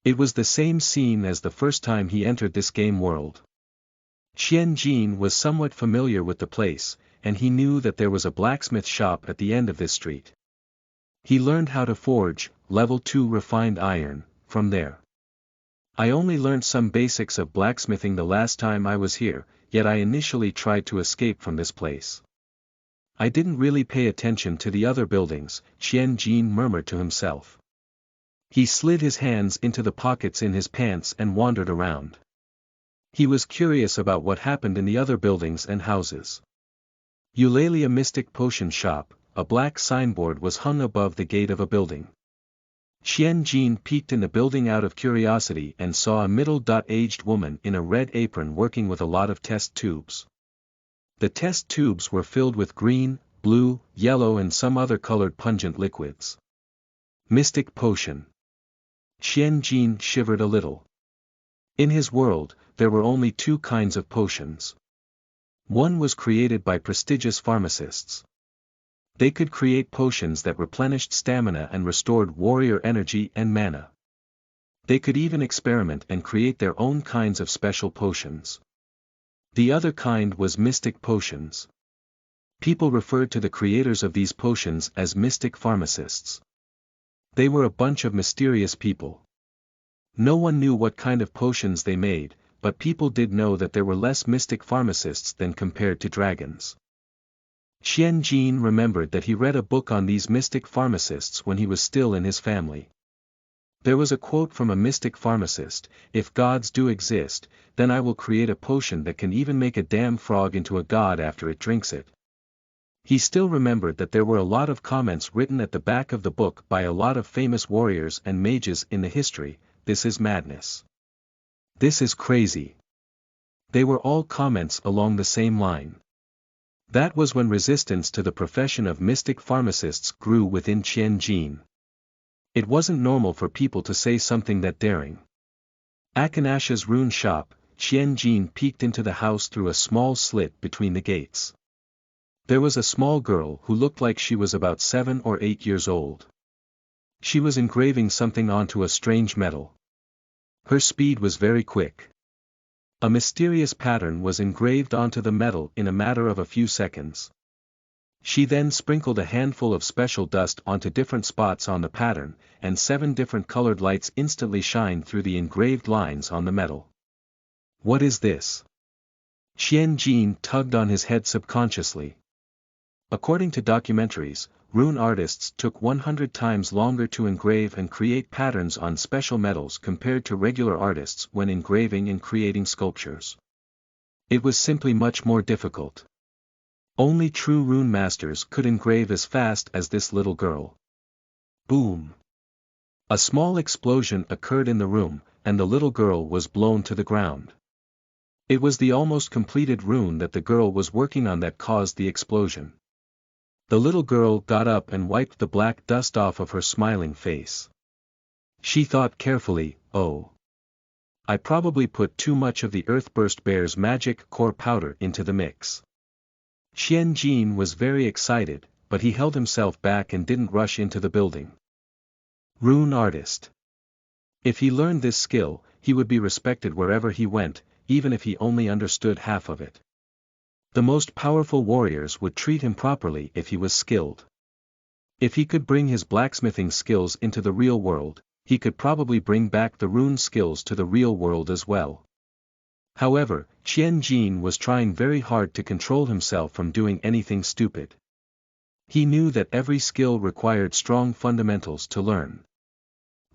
It was the same scene as the first time he entered this game world. Qian Jin was somewhat familiar with the place, and he knew that there was a blacksmith shop at the end of this street. He learned how to forge, level 2 refined iron, from there. I only learned some basics of blacksmithing the last time I was here, yet I initially tried to escape from this place. I didn't really pay attention to the other buildings, Qian Jin murmured to himself. He slid his hands into the pockets in his pants and wandered around. He was curious about what happened in the other buildings and houses. Eulalia Mystic Potion Shop. A black signboard was hung above the gate of a building. Qian Jin peeked in the building out of curiosity and saw a middle-aged woman in a red apron working with a lot of test tubes. The test tubes were filled with green, blue, yellow and some other colored pungent liquids. Mystic Potion. Qian Jin shivered a little. In his world, there were only two kinds of potions. One was created by prestigious pharmacists. They could create potions that replenished stamina and restored warrior energy and mana. They could even experiment and create their own kinds of special potions. The other kind was mystic potions. People referred to the creators of these potions as mystic pharmacists. They were a bunch of mysterious people. No one knew what kind of potions they made, but people did know that there were less mystic pharmacists than compared to dragons. Qian Jin remembered that he read a book on these mystic pharmacists when he was still in his family. There was a quote from a mystic pharmacist: "If gods do exist, then I will create a potion that can even make a damn frog into a god after it drinks it." He still remembered that there were a lot of comments written at the back of the book by a lot of famous warriors and mages in the history. This is madness. This is crazy. They were all comments along the same line. That was when resistance to the profession of mystic pharmacists grew within Qian Jin. It wasn't normal for people to say something that daring. Akanasha's rune shop. Qian Jin peeked into the house through a small slit between the gates. There was a small girl who looked like she was about 7 or 8 years old. She was engraving something onto a strange metal. Her speed was very quick. A mysterious pattern was engraved onto the metal in a matter of a few seconds. She then sprinkled a handful of special dust onto different spots on the pattern, and 7 different colored lights instantly shined through the engraved lines on the metal. What is this? Qian Jin tugged on his head subconsciously. According to documentaries, rune artists took 100 times longer to engrave and create patterns on special metals compared to regular artists when engraving and creating sculptures. It was simply much more difficult. Only true rune masters could engrave as fast as this little girl. Boom! A small explosion occurred in the room, and the little girl was blown to the ground. It was the almost completed rune that the girl was working on that caused the explosion. The little girl got up and wiped the black dust off of her smiling face. She thought carefully, oh. I probably put too much of the Earthburst Bear's magic core powder into the mix. Qian Jin was very excited, but he held himself back and didn't rush into the building. Rune artist. If he learned this skill, he would be respected wherever he went, even if he only understood half of it. The most powerful warriors would treat him properly if he was skilled. If he could bring his blacksmithing skills into the real world, he could probably bring back the rune skills to the real world as well. However, Qian Jin was trying very hard to control himself from doing anything stupid. He knew that every skill required strong fundamentals to learn.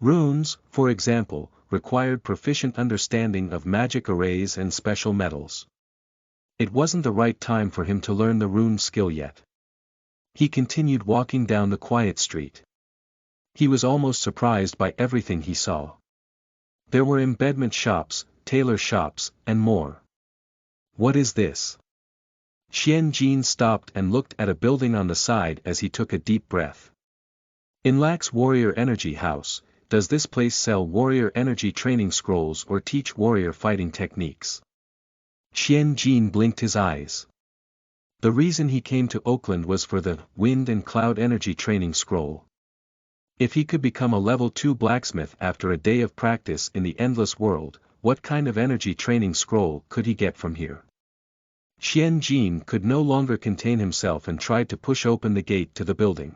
Runes, for example, required proficient understanding of magic arrays and special metals. It wasn't the right time for him to learn the rune skill yet. He continued walking down the quiet street. He was almost surprised by everything he saw. There were embedment shops, tailor shops, and more. What is this? Qian Jin stopped and looked at a building on the side as he took a deep breath. In Lax Warrior Energy House, does this place sell warrior energy training scrolls or teach warrior fighting techniques? Qian Jin blinked his eyes. The reason he came to Oakland was for the Wind and Cloud Energy Training Scroll. If he could become a level 2 blacksmith after a day of practice in the endless world, what kind of energy training scroll could he get from here? Qian Jin could no longer contain himself and tried to push open the gate to the building.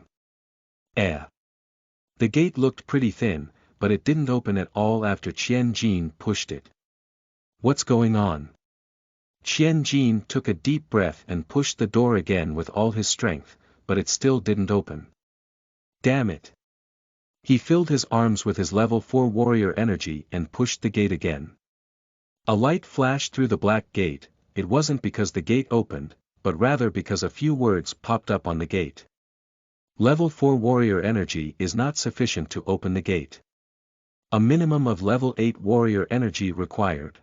The gate looked pretty thin, but it didn't open at all after Qian Jin pushed it. What's going on? Qian Jin took a deep breath and pushed the door again with all his strength, but it still didn't open. Damn it! He filled his arms with his level 4 warrior energy and pushed the gate again. A light flashed through the black gate. It wasn't because the gate opened, but rather because a few words popped up on the gate. Level 4 warrior energy is not sufficient to open the gate. A minimum of level 8 warrior energy required.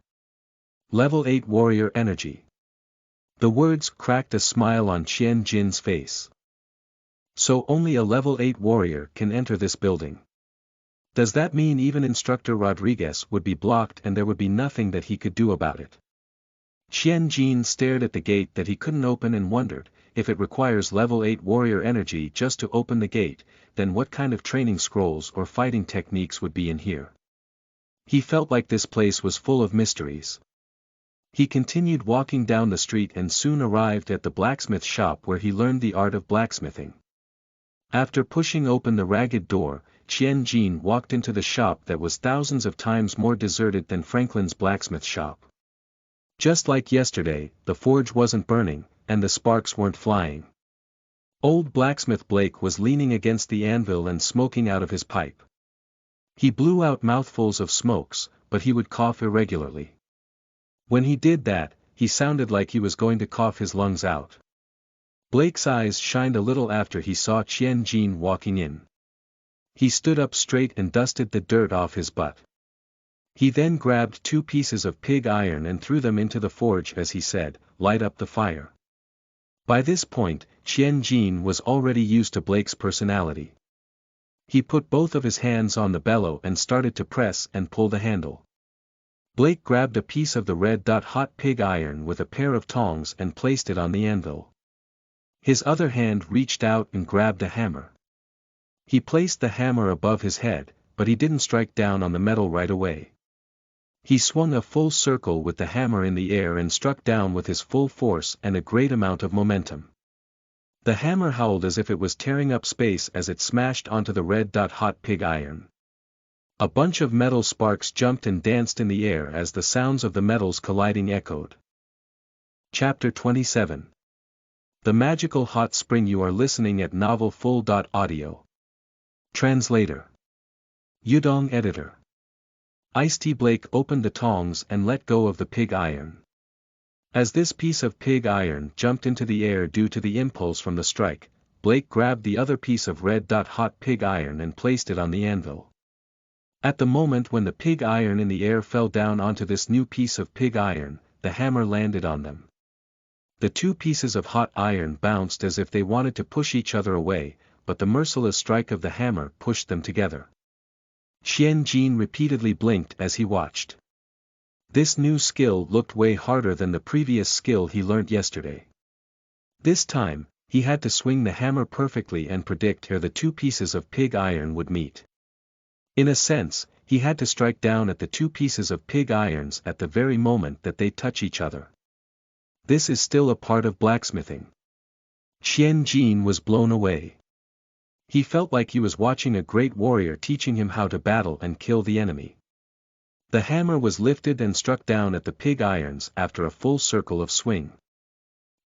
Level 8 warrior energy. The words cracked a smile on Qian Jin's face. So only a level 8 warrior can enter this building. Does that mean even Instructor Rodriguez would be blocked and there would be nothing that he could do about it? Qian Jin stared at the gate that he couldn't open and wondered, if it requires level 8 warrior energy just to open the gate, then what kind of training scrolls or fighting techniques would be in here? He felt like this place was full of mysteries. He continued walking down the street and soon arrived at the blacksmith shop where he learned the art of blacksmithing. After pushing open the ragged door, Qian Jin walked into the shop that was thousands of times more deserted than Franklin's blacksmith shop. Just like yesterday, the forge wasn't burning, and the sparks weren't flying. Old blacksmith Blake was leaning against the anvil and smoking out of his pipe. He blew out mouthfuls of smokes, but he would cough irregularly. When he did that, he sounded like he was going to cough his lungs out. Blake's eyes shined a little after he saw Qian Jin walking in. He stood up straight and dusted the dirt off his butt. He then grabbed 2 pieces of pig iron and threw them into the forge as he said, "Light up the fire." By this point, Qian Jin was already used to Blake's personality. He put both of his hands on the bellow and started to press and pull the handle. Blake grabbed a piece of the red-hot pig iron with a pair of tongs and placed it on the anvil. His other hand reached out and grabbed a hammer. He placed the hammer above his head, but he didn't strike down on the metal right away. He swung a full circle with the hammer in the air and struck down with his full force and a great amount of momentum. The hammer howled as if it was tearing up space as it smashed onto the red-hot pig iron. A bunch of metal sparks jumped and danced in the air as the sounds of the metals colliding echoed. Chapter 27. The Magical Hot Spring. You are listening at novelfull.audio. Translator. Yudong Editor. Ice-T. Blake opened the tongs and let go of the pig iron. As this piece of pig iron jumped into the air due to the impulse from the strike, Blake grabbed the other piece of red-hot pig iron and placed it on the anvil. At the moment when the pig iron in the air fell down onto this new piece of pig iron, the hammer landed on them. The two pieces of hot iron bounced as if they wanted to push each other away, but the merciless strike of the hammer pushed them together. Qian Jin repeatedly blinked as he watched. This new skill looked way harder than the previous skill he learnt yesterday. This time, he had to swing the hammer perfectly and predict where the two pieces of pig iron would meet. In a sense, he had to strike down at the two pieces of pig irons at the very moment that they touch each other. This is still a part of blacksmithing. Qian Jin was blown away. He felt like he was watching a great warrior teaching him how to battle and kill the enemy. The hammer was lifted and struck down at the pig irons after a full circle of swing.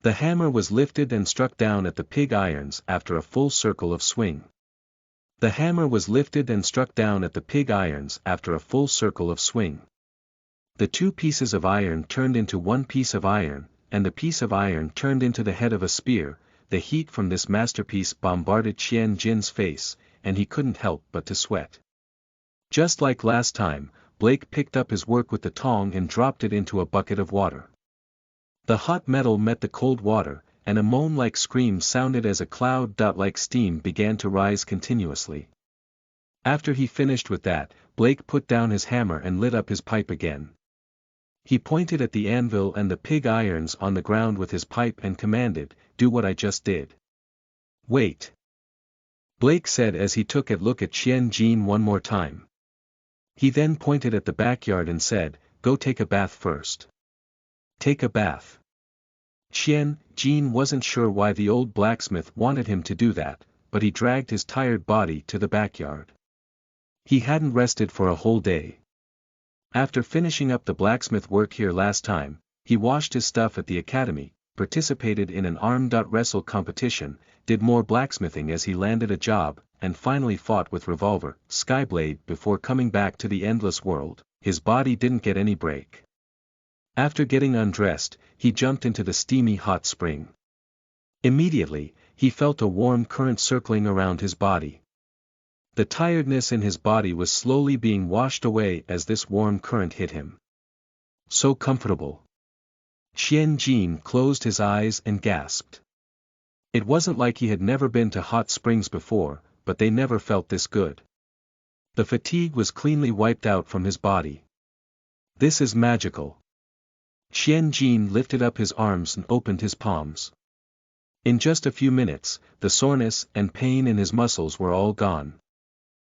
The hammer was lifted and struck down at the pig irons after a full circle of swing. The hammer was lifted and struck down at the pig irons after a full circle of swing. The two pieces of iron turned into one piece of iron, and the piece of iron turned into the head of a spear. The heat from this masterpiece bombarded Qian Jin's face, and he couldn't help but to sweat. Just like last time, Blake picked up his work with the tong and dropped it into a bucket of water. The hot metal met the cold water, and a moan-like scream sounded as a cloud-like steam began to rise continuously. After he finished with that, Blake put down his hammer and lit up his pipe again. He pointed at the anvil and the pig irons on the ground with his pipe and commanded, "Do what I just did." "Wait," Blake said as he took a look at Qian Jin one more time. He then pointed at the backyard and said, "Go take a bath first." Take a bath. Qian Jin wasn't sure why the old blacksmith wanted him to do that, but he dragged his tired body to the backyard. He hadn't rested for a whole day. After finishing up the blacksmith work here last time, he washed his stuff at the academy, participated in an arm-wrestle competition, did more blacksmithing as he landed a job, and finally fought with Revolver Skyblade before coming back to the endless world. His body didn't get any break. After getting undressed, he jumped into the steamy hot spring. Immediately, he felt a warm current circling around his body. The tiredness in his body was slowly being washed away as this warm current hit him. So comfortable. Qian Jin closed his eyes and gasped. It wasn't like he had never been to hot springs before, but they never felt this good. The fatigue was cleanly wiped out from his body. This is magical. Qian Jin lifted up his arms and opened his palms. In just a few minutes, the soreness and pain in his muscles were all gone.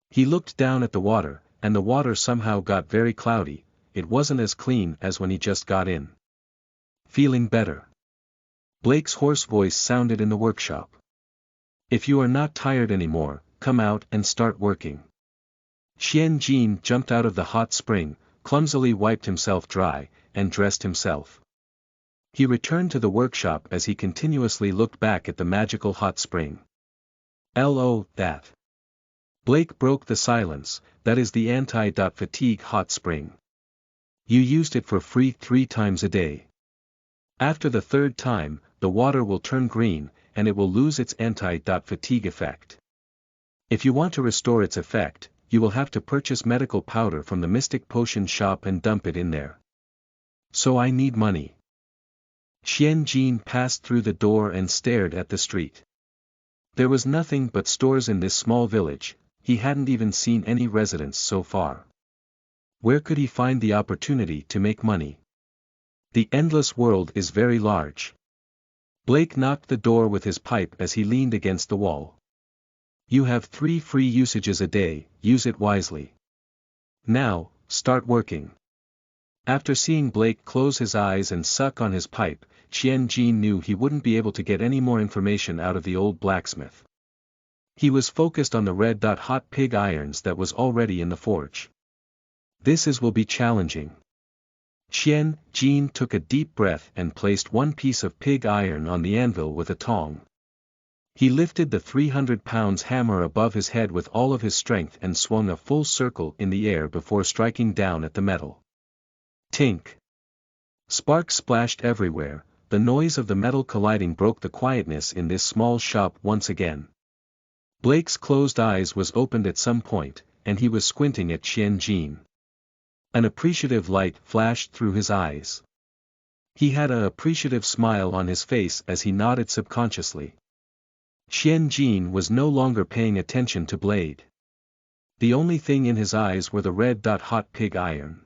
He looked down at the water, and the water somehow got very cloudy. It wasn't as clean as when he just got in. Feeling better. Blake's hoarse voice sounded in the workshop. If you are not tired anymore, come out and start working. Qian Jin jumped out of the hot spring, clumsily wiped himself dry, and dressed himself. He returned to the workshop as he continuously looked back at the magical hot spring. That. Blake broke the silence. That is the anti-fatigue hot spring. You used it for free 3 times a day. After the 3rd time, the water will turn green, and it will lose its anti-fatigue effect. If you want to restore its effect, you will have to purchase medical powder from the Mystic Potion shop and dump it in there. So I need money. Qian Jin passed through the door and stared at the street. There was nothing but stores in this small village. He hadn't even seen any residents so far. Where could he find the opportunity to make money? The endless world is very large. Blake knocked the door with his pipe as he leaned against the wall. You have 3 free usages a day, use it wisely. Now, start working. After seeing Blake close his eyes and suck on his pipe, Qian Jin knew he wouldn't be able to get any more information out of the old blacksmith. He was focused on the red-hot pig irons that was already in the forge. This will be challenging. Qian Jin took a deep breath and placed one piece of pig iron on the anvil with a tong. He lifted the 300-pound hammer above his head with all of his strength and swung a full circle in the air before striking down at the metal. Tink! Sparks splashed everywhere. The noise of the metal colliding broke the quietness in this small shop once again. Blake's closed eyes was opened at some point, and he was squinting at Qian Jin. An appreciative light flashed through his eyes. He had an appreciative smile on his face as he nodded subconsciously. Qian Jin was no longer paying attention to Blade. The only thing in his eyes were the red-hot pig iron.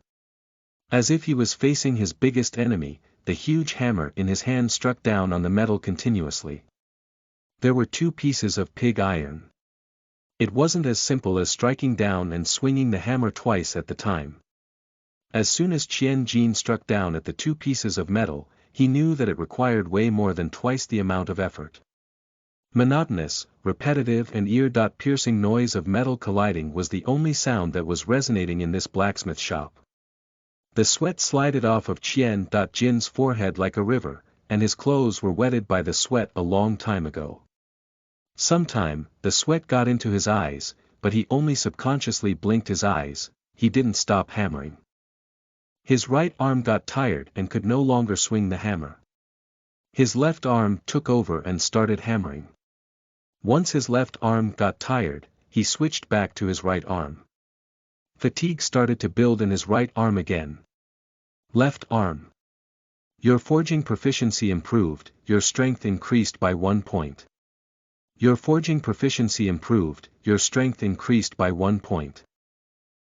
As if he was facing his biggest enemy, the huge hammer in his hand struck down on the metal continuously. There were 2 pieces of pig iron. It wasn't as simple as striking down and swinging the hammer twice at the time. As soon as Qian Jin struck down at the 2 pieces of metal, he knew that it required way more than twice the amount of effort. Monotonous, repetitive and ear-piercing noise of metal colliding was the only sound that was resonating in this blacksmith shop. The sweat slided off of Qian Jin's forehead like a river, and his clothes were wetted by the sweat a long time ago. Sometime, the sweat got into his eyes, but he only subconsciously blinked his eyes. He didn't stop hammering. His right arm got tired and could no longer swing the hammer. His left arm took over and started hammering. Once his left arm got tired, he switched back to his right arm. Fatigue started to build in his right arm again. Left arm. Your forging proficiency improved, your strength increased by 1 point. Your forging proficiency improved, your strength increased by 1 point.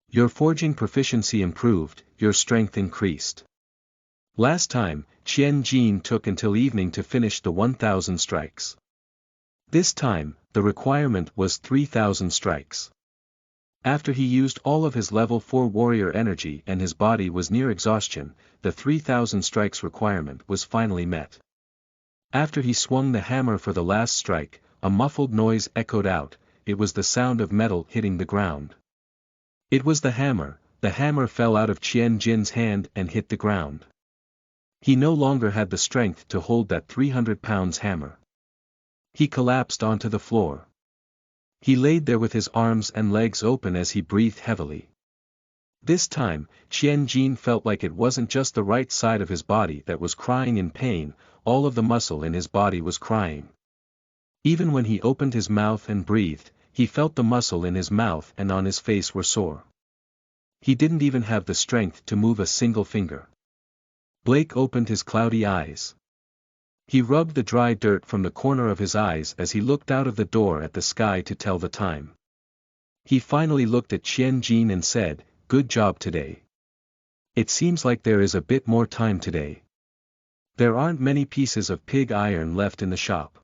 Your forging proficiency improved, your strength increased. Last time, Qian Jin took until evening to finish the 1,000 strikes. This time, the requirement was 3,000 strikes. After he used all of his level 4 warrior energy and his body was near exhaustion, the 3,000 strikes requirement was finally met. After he swung the hammer for the last strike, a muffled noise echoed out. It was the sound of metal hitting the ground. It was the hammer fell out of Qian Jin's hand and hit the ground. He no longer had the strength to hold that 300-pound hammer. He collapsed onto the floor. He laid there with his arms and legs open as he breathed heavily. This time, Qian Jin felt like it wasn't just the right side of his body that was crying in pain, all of the muscle in his body was crying. Even when he opened his mouth and breathed, he felt the muscle in his mouth and on his face were sore. He didn't even have the strength to move a single finger. Blake opened his cloudy eyes. He rubbed the dry dirt from the corner of his eyes as he looked out of the door at the sky to tell the time. He finally looked at Qian Jin and said, "Good job today. It seems like there is a bit more time today. There aren't many pieces of pig iron left in the shop.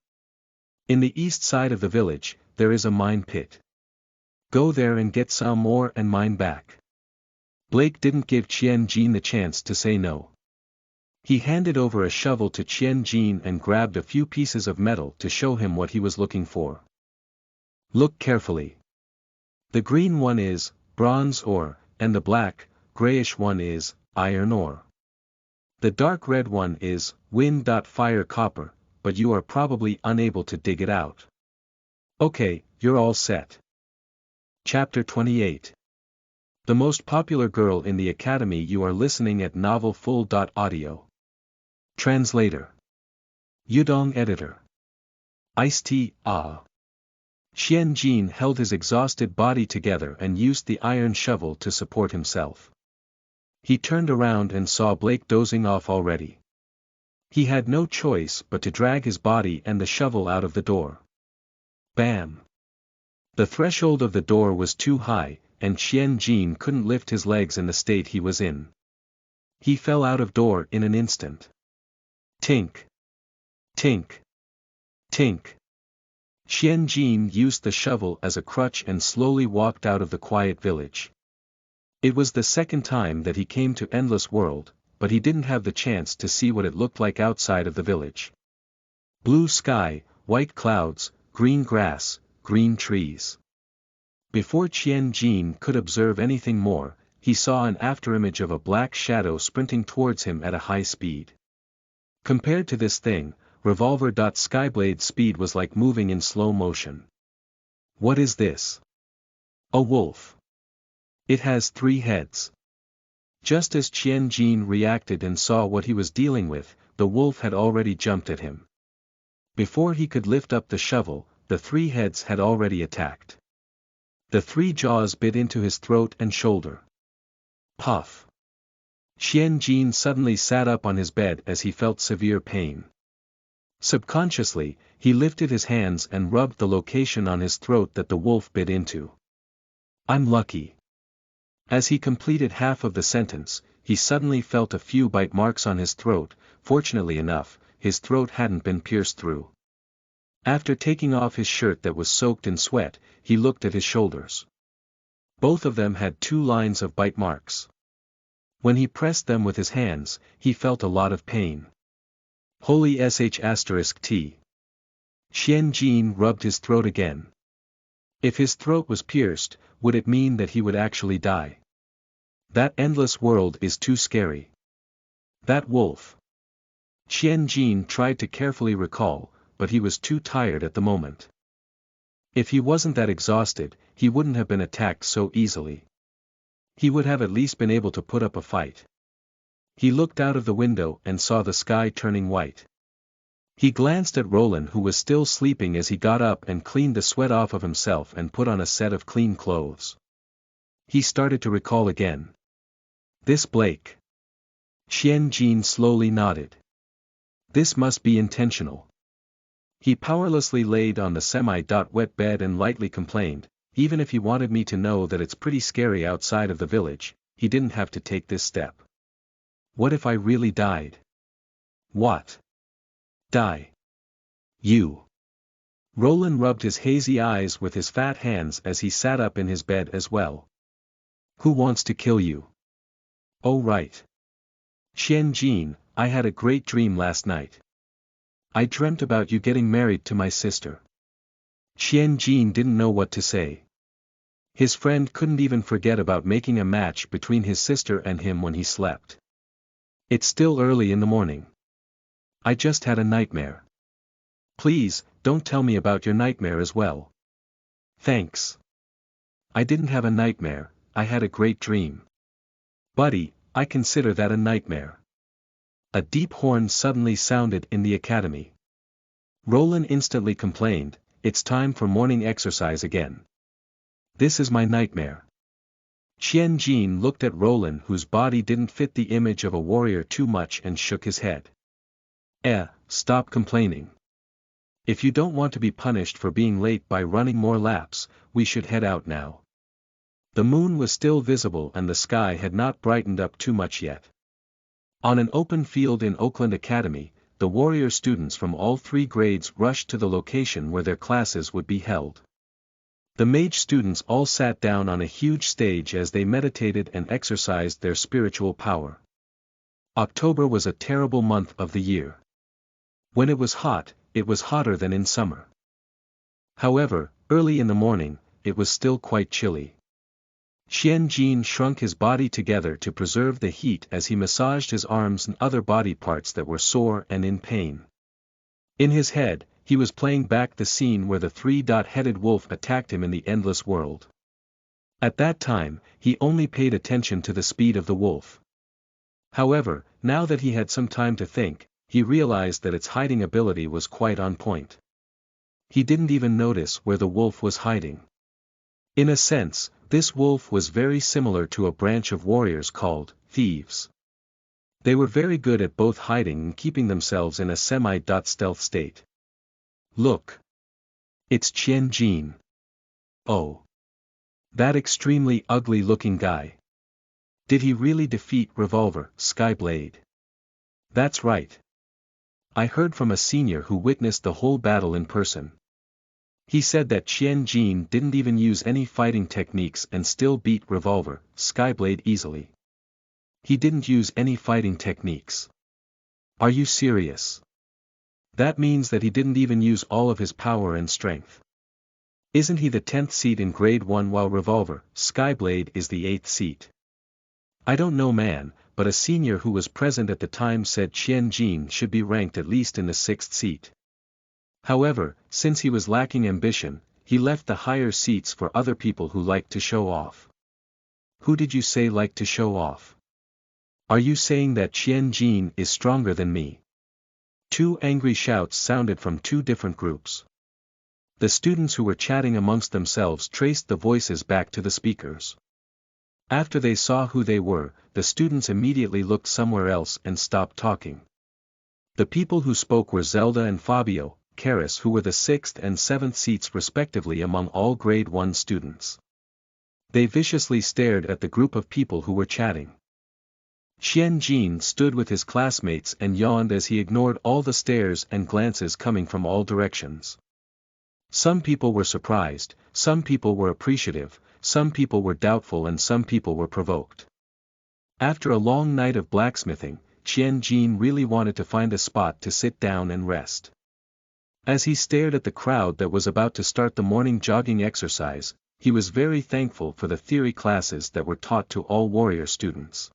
In the east side of the village, there is a mine pit. Go there and get some more and mine back." Blake didn't give Qian Jin the chance to say no. He handed over a shovel to Qian Jin and grabbed a few pieces of metal to show him what he was looking for. Look carefully. The green one is bronze ore, and the black, grayish one is iron ore. The dark red one is wind-fire copper, but you are probably unable to dig it out. Okay, you're all set. Chapter 28. The most popular girl in the academy. You are listening at novelfull.audio. Translator. Yudong Editor. Ice-T, Qian Jin held his exhausted body together and used the iron shovel to support himself. He turned around and saw Blake dozing off already. He had no choice but to drag his body and the shovel out of the door. Bam! The threshold of the door was too high, and Qian Jin couldn't lift his legs in the state he was in. He fell out of door in an instant. Tink. Tink. Tink. Qian Jin used the shovel as a crutch and slowly walked out of the quiet village. It was the second time that he came to Endless World, but he didn't have the chance to see what it looked like outside of the village. Blue sky, white clouds, green grass, green trees. Before Qian Jin could observe anything more, he saw an afterimage of a black shadow sprinting towards him at a high speed. Compared to this thing, Revolver. Skyblade's speed was like moving in slow motion. What is this? A wolf. It has 3 heads. Just as Qian Jin reacted and saw what he was dealing with, the wolf had already jumped at him. Before he could lift up the shovel, the 3 heads had already attacked. The 3 jaws bit into his throat and shoulder. Puff. Qian Jin suddenly sat up on his bed as he felt severe pain. Subconsciously, he lifted his hands and rubbed the location on his throat that the wolf bit into. I'm lucky. As he completed half of the sentence, he suddenly felt a few bite marks on his throat. Fortunately enough, his throat hadn't been pierced through. After taking off his shirt that was soaked in sweat, he looked at his shoulders. Both of them had 2 lines of bite marks. When he pressed them with his hands, he felt a lot of pain. Holy sh*t. Qian Jin rubbed his throat again. If his throat was pierced, would it mean that he would actually die? That endless world is too scary. That wolf. Qian Jin tried to carefully recall, but he was too tired at the moment. If he wasn't that exhausted, he wouldn't have been attacked so easily. He would have at least been able to put up a fight. He looked out of the window and saw the sky turning white. He glanced at Roland, who was still sleeping, as he got up and cleaned the sweat off of himself and put on a set of clean clothes. He started to recall again. This Blake. Qian Jin slowly nodded. This must be intentional. He powerlessly laid on the semi-wet bed and lightly complained, even if he wanted me to know that it's pretty scary outside of the village, he didn't have to take this step. What if I really died? What? Die. You. Roland rubbed his hazy eyes with his fat hands as he sat up in his bed as well. Who wants to kill you? Oh right. Qian Jin, I had a great dream last night. I dreamt about you getting married to my sister. Qian Jin didn't know what to say. His friend couldn't even forget about making a match between his sister and him when he slept. It's still early in the morning. I just had a nightmare. Please, don't tell me about your nightmare as well. Thanks. I didn't have a nightmare, I had a great dream. Buddy, I consider that a nightmare. A deep horn suddenly sounded in the academy. Roland instantly complained, it's time for morning exercise again. This is my nightmare. Qian Jin looked at Roland, whose body didn't fit the image of a warrior too much, and shook his head. Stop complaining. If you don't want to be punished for being late by running more laps, we should head out now. The moon was still visible and the sky had not brightened up too much yet. On an open field in Oakland Academy, the warrior students from all 3 grades rushed to the location where their classes would be held. The mage students all sat down on a huge stage as they meditated and exercised their spiritual power. October was a terrible month of the year. When it was hot, it was hotter than in summer. However, early in the morning, it was still quite chilly. Qian Jin shrunk his body together to preserve the heat as he massaged his arms and other body parts that were sore and in pain. In his head, he was playing back the scene where the 3-headed wolf attacked him in the endless world. At that time, he only paid attention to the speed of the wolf. However, now that he had some time to think, he realized that its hiding ability was quite on point. He didn't even notice where the wolf was hiding. In a sense, this wolf was very similar to a branch of warriors called thieves. They were very good at both hiding and keeping themselves in a semi-stealth state. Look. It's Qian Jin. Oh. That extremely ugly-looking guy. Did he really defeat Revolver, Skyblade? That's right. I heard from a senior who witnessed the whole battle in person. He said that Qian Jin didn't even use any fighting techniques and still beat Revolver, Skyblade easily. He didn't use any fighting techniques. Are you serious? That means that he didn't even use all of his power and strength. Isn't he the 10th seat in Grade 1 while Revolver, Skyblade is the 8th seat? I don't know man, but a senior who was present at the time said Qian Jin should be ranked at least in the 6th seat. However, since he was lacking ambition, he left the higher seats for other people who liked to show off. Who did you say liked to show off? Are you saying that Qian Jin is stronger than me? Two angry shouts sounded from two different groups. The students who were chatting amongst themselves traced the voices back to the speakers. After they saw who they were, the students immediately looked somewhere else and stopped talking. The people who spoke were Zelda and Fabio, Karis, who were the 6th and 7th seats respectively among all Grade 1 students. They viciously stared at the group of people who were chatting. Qian Jin stood with his classmates and yawned as he ignored all the stares and glances coming from all directions. Some people were surprised, some people were appreciative, some people were doubtful, and some people were provoked. After a long night of blacksmithing, Qian Jin really wanted to find a spot to sit down and rest. As he stared at the crowd that was about to start the morning jogging exercise, he was very thankful for the theory classes that were taught to all warrior students.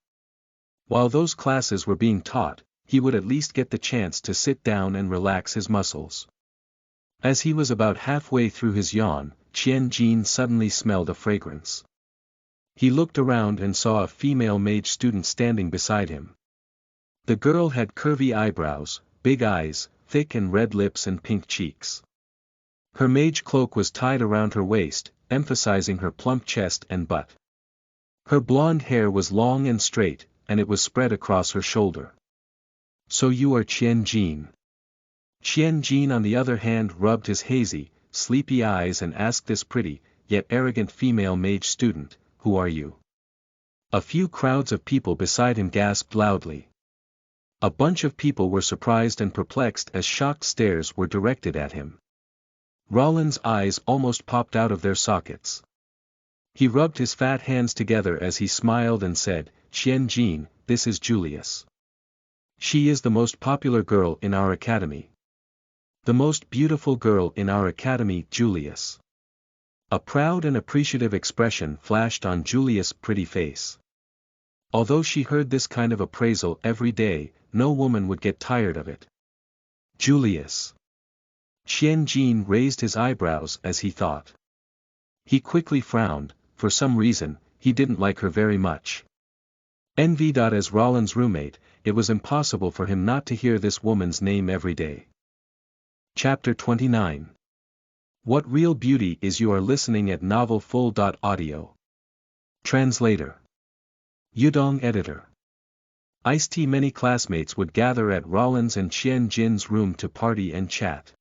While those classes were being taught, he would at least get the chance to sit down and relax his muscles. As he was about halfway through his yawn, Qian Jin suddenly smelled a fragrance. He looked around and saw a female mage student standing beside him. The girl had curvy eyebrows, big eyes, thick and red lips and pink cheeks. Her mage cloak was tied around her waist, emphasizing her plump chest and butt. Her blonde hair was long and straight, and it was spread across her shoulder. So you are Qian Jin. Qian Jin on the other hand rubbed his hazy, sleepy eyes and asked this pretty, yet arrogant female mage student, who are you? A few crowds of people beside him gasped loudly. A bunch of people were surprised and perplexed as shocked stares were directed at him. Roland's eyes almost popped out of their sockets. He rubbed his fat hands together as he smiled and said, Qian Jin, this is Julius. She is the most popular girl in our academy. The most beautiful girl in our academy, Julius. A proud and appreciative expression flashed on Julius' pretty face. Although she heard this kind of appraisal every day, no woman would get tired of it. Julius. Qian Jin raised his eyebrows as he thought. He quickly frowned, for some reason, he didn't like her very much. Envied as Roland's roommate, it was impossible for him not to hear this woman's name every day. Chapter 29. What Real Beauty Is. You are listening at novelfull.audio. Translator. Yudong Editor. Ice-T. Many classmates would gather at Roland's and Qian Jin's room to party and chat.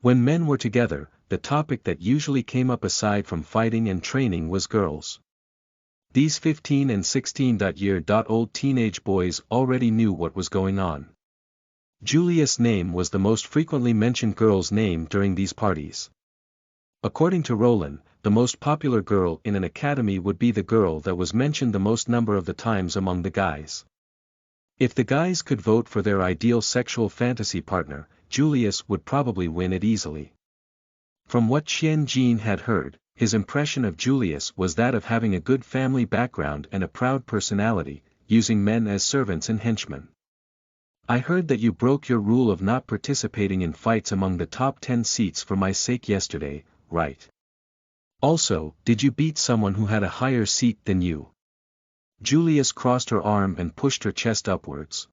When men were together, the topic that usually came up aside from fighting and training was girls. These 15 and 16-year-old teenage boys already knew what was going on. Julius' name was the most frequently mentioned girl's name during these parties. According to Roland, the most popular girl in an academy would be the girl that was mentioned the most number of the times among the guys. If the guys could vote for their ideal sexual fantasy partner, Julius would probably win it easily. From what Qian Jin had heard, his impression of Julius was that of having a good family background and a proud personality, using men as servants and henchmen. I heard that you broke your rule of not participating in fights among the top 10 seats for my sake yesterday, right? Also, did you beat someone who had a higher seat than you? Julius crossed her arm and pushed her chest upwards.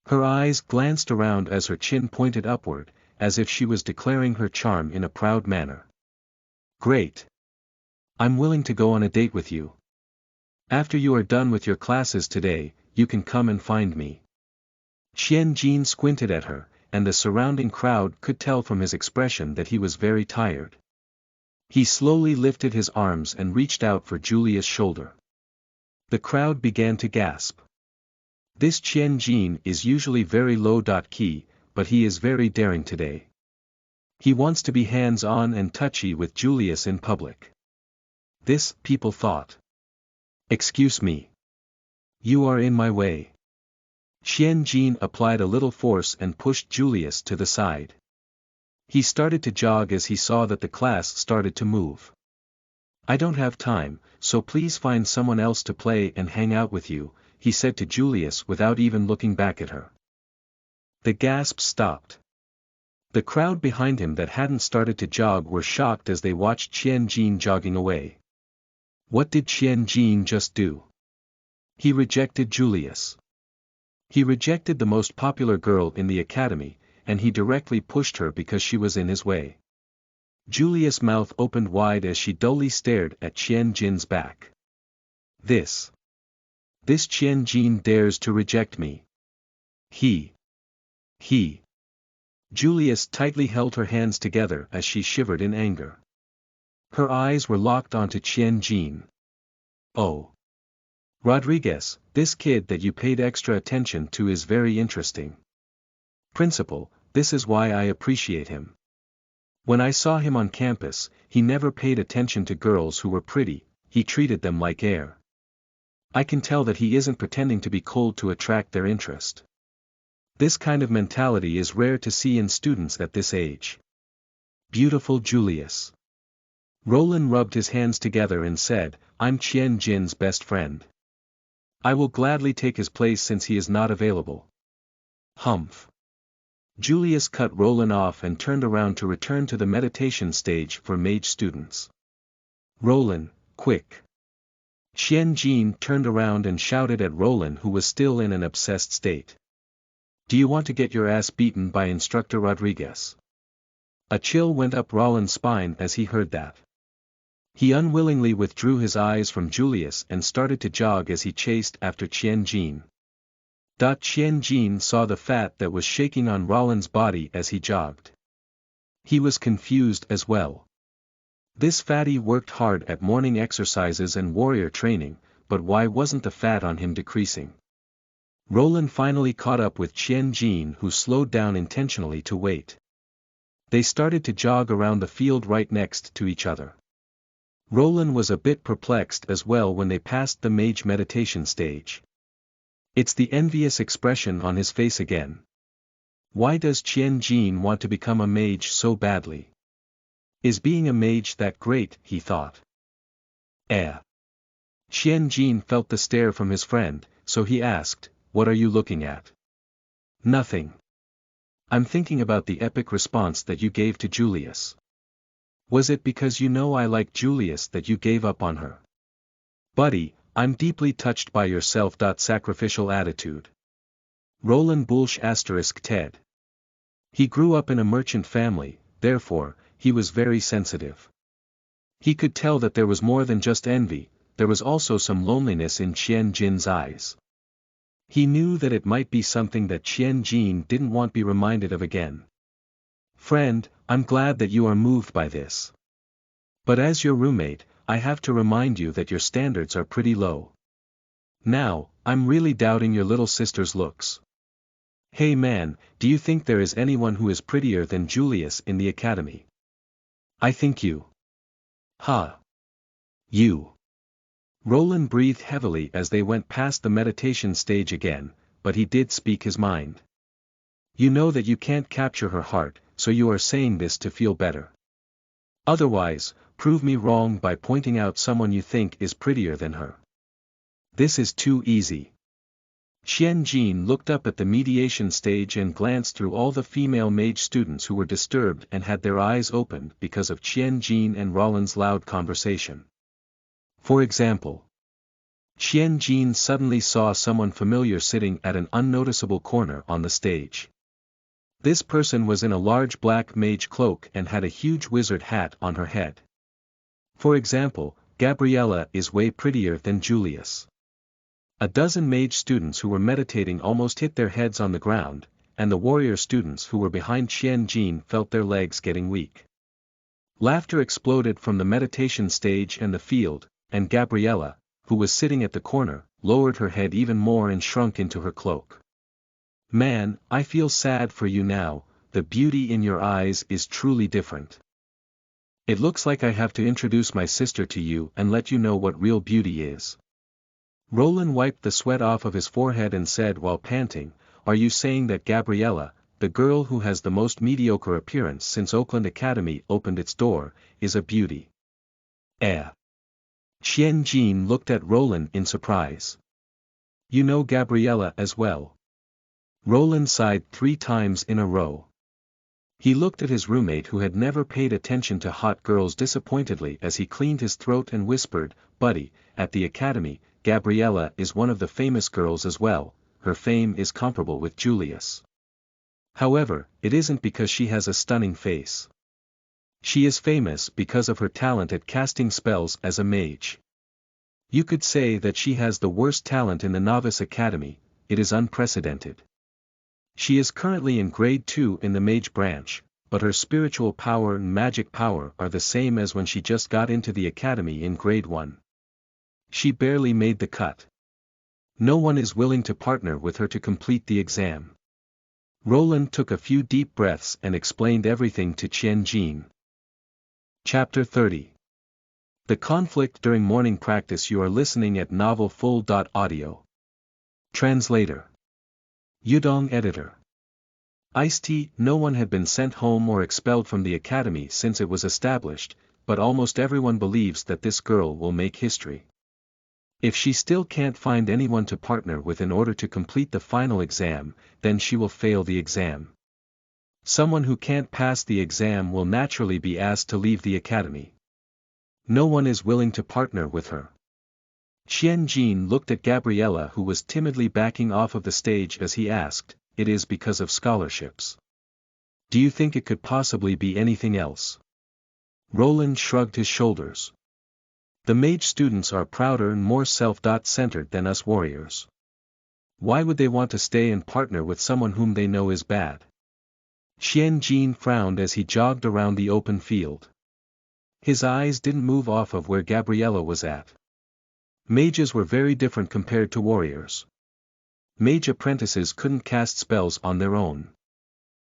Her eyes glanced around as her chin pointed upward, as if she was declaring her charm in a proud manner. Great. I'm willing to go on a date with you. After you are done with your classes today, you can come and find me. Qian Jin squinted at her, and the surrounding crowd could tell from his expression that he was very tired. He slowly lifted his arms and reached out for Julius' shoulder. The crowd began to gasp. This Qian Jin is usually very low-key, but he is very daring today. He wants to be hands-on and touchy with Julius in public. This, people thought. Excuse me. You are in my way. Qian Jin applied a little force and pushed Julius to the side. He started to jog as he saw that the class started to move. I don't have time, so please find someone else to play and hang out with you, he said to Julius without even looking back at her. The gasps stopped. The crowd behind him that hadn't started to jog were shocked as they watched Qian Jin jogging away. What did Qian Jin just do? He rejected Julius. He rejected the most popular girl in the academy, and he directly pushed her because she was in his way. Julius' mouth opened wide as she dully stared at Qian Jin's back. This Qian Jin dares to reject me. He. Julius tightly held her hands together as she shivered in anger. Her eyes were locked onto Qian Jin. Oh. Rodriguez, this kid that you paid extra attention to is very interesting. Principal, this is why I appreciate him. When I saw him on campus, he never paid attention to girls who were pretty, he treated them like air. I can tell that he isn't pretending to be cold to attract their interest. This kind of mentality is rare to see in students at this age. Beautiful Julius. Roland rubbed his hands together and said, I'm Qian Jin's best friend. I will gladly take his place since he is not available. Humph. Julius cut Roland off and turned around to return to the meditation stage for mage students. Roland, quick. Qian Jin turned around and shouted at Roland, who was still in an obsessed state. Do you want to get your ass beaten by Instructor Rodriguez? A chill went up Roland's spine as he heard that. He unwillingly withdrew his eyes from Julius and started to jog as he chased after Qian Jin. Qian Jin saw the fat that was shaking on Roland's body as he jogged. He was confused as well. This fatty worked hard at morning exercises and warrior training, but why wasn't the fat on him decreasing? Roland finally caught up with Qian Jin, who slowed down intentionally to wait. They started to jog around the field right next to each other. Roland was a bit perplexed as well when they passed the mage meditation stage. It's the envious expression on his face again. Why does Qian Jin want to become a mage so badly? Is being a mage that great, he thought. Qian Jin felt the stare from his friend, so he asked, what are you looking at? Nothing. I'm thinking about the epic response that you gave to Julius. Was it because you know I like Julius that you gave up on her? Buddy, I'm deeply touched by your self-sacrificial attitude. Roland Bulsh * Ted. He grew up in a merchant family, therefore, he was very sensitive. He could tell that there was more than just envy, there was also some loneliness in Qian Jin's eyes. He knew that it might be something that Qian Jin didn't want to be reminded of again. Friend, I'm glad that you are moved by this. But as your roommate, I have to remind you that your standards are pretty low. Now, I'm really doubting your little sister's looks. Hey man, do you think there is anyone who is prettier than Julius in the academy? I think you. You. Roland breathed heavily as they went past the meditation stage again, but he did speak his mind. You know that you can't capture her heart, so you are saying this to feel better. Otherwise, prove me wrong by pointing out someone you think is prettier than her. This is too easy. Qian Jin looked up at the mediation stage and glanced through all the female mage students who were disturbed and had their eyes opened because of Qian Jin and Roland's loud conversation. For example, Qian Jin suddenly saw someone familiar sitting at an unnoticeable corner on the stage. This person was in a large black mage cloak and had a huge wizard hat on her head. For example, Gabriella is way prettier than Julius. A dozen mage students who were meditating almost hit their heads on the ground, and the warrior students who were behind Qian Jin felt their legs getting weak. Laughter exploded from the meditation stage and the field, and Gabriella, who was sitting at the corner, lowered her head even more and shrunk into her cloak. Man, I feel sad for you now, the beauty in your eyes is truly different. It looks like I have to introduce my sister to you and let you know what real beauty is. Roland wiped the sweat off of his forehead and said while panting, "Are you saying that Gabriella, the girl who has the most mediocre appearance since Oakland Academy opened its door, is a beauty?" Eh. Qian Jin looked at Roland in surprise. "You know Gabriella as well?" Roland sighed 3 times in a row. He looked at his roommate who had never paid attention to hot girls disappointedly as he cleaned his throat and whispered, "Buddy, at the academy, Gabriella is one of the famous girls as well, her fame is comparable with Julius. However, it isn't because she has a stunning face. She is famous because of her talent at casting spells as a mage. You could say that she has the worst talent in the Novice Academy, it is unprecedented. She is currently in grade 2 in the mage branch, but her spiritual power and magic power are the same as when she just got into the academy in grade 1. She barely made the cut. No one is willing to partner with her to complete the exam." Roland took a few deep breaths and explained everything to Qian Jin. Chapter 30. The conflict during morning practice. You are listening at novelfull.audio. Translator. Yudong Editor. Ice-T. No one had been sent home or expelled from the academy since it was established, but almost everyone believes that this girl will make history. If she still can't find anyone to partner with in order to complete the final exam, then she will fail the exam. Someone who can't pass the exam will naturally be asked to leave the academy. No one is willing to partner with her. Qian Jin looked at Gabriella who was timidly backing off of the stage as he asked, "It is because of scholarships. Do you think it could possibly be anything else?" Roland shrugged his shoulders. The mage students are prouder and more self-centered than us warriors. Why would they want to stay and partner with someone whom they know is bad? Qian Jin frowned as he jogged around the open field. His eyes didn't move off of where Gabriella was at. Mages were very different compared to warriors. Mage apprentices couldn't cast spells on their own.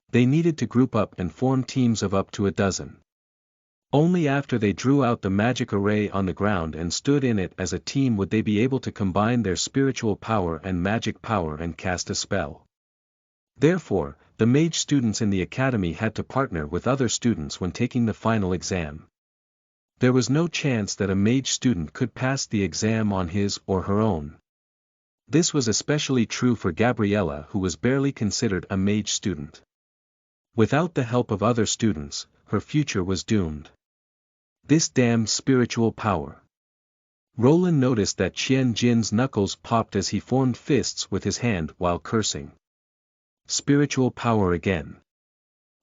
They needed to group up and form teams of up to a dozen. Only after they drew out the magic array on the ground and stood in it as a team would they be able to combine their spiritual power and magic power and cast a spell. Therefore, the mage students in the academy had to partner with other students when taking the final exam. There was no chance that a mage student could pass the exam on his or her own. This was especially true for Gabriella, who was barely considered a mage student. Without the help of other students, her future was doomed. This damned spiritual power. Roland noticed that Qian Jin's knuckles popped as he formed fists with his hand while cursing. Spiritual power again.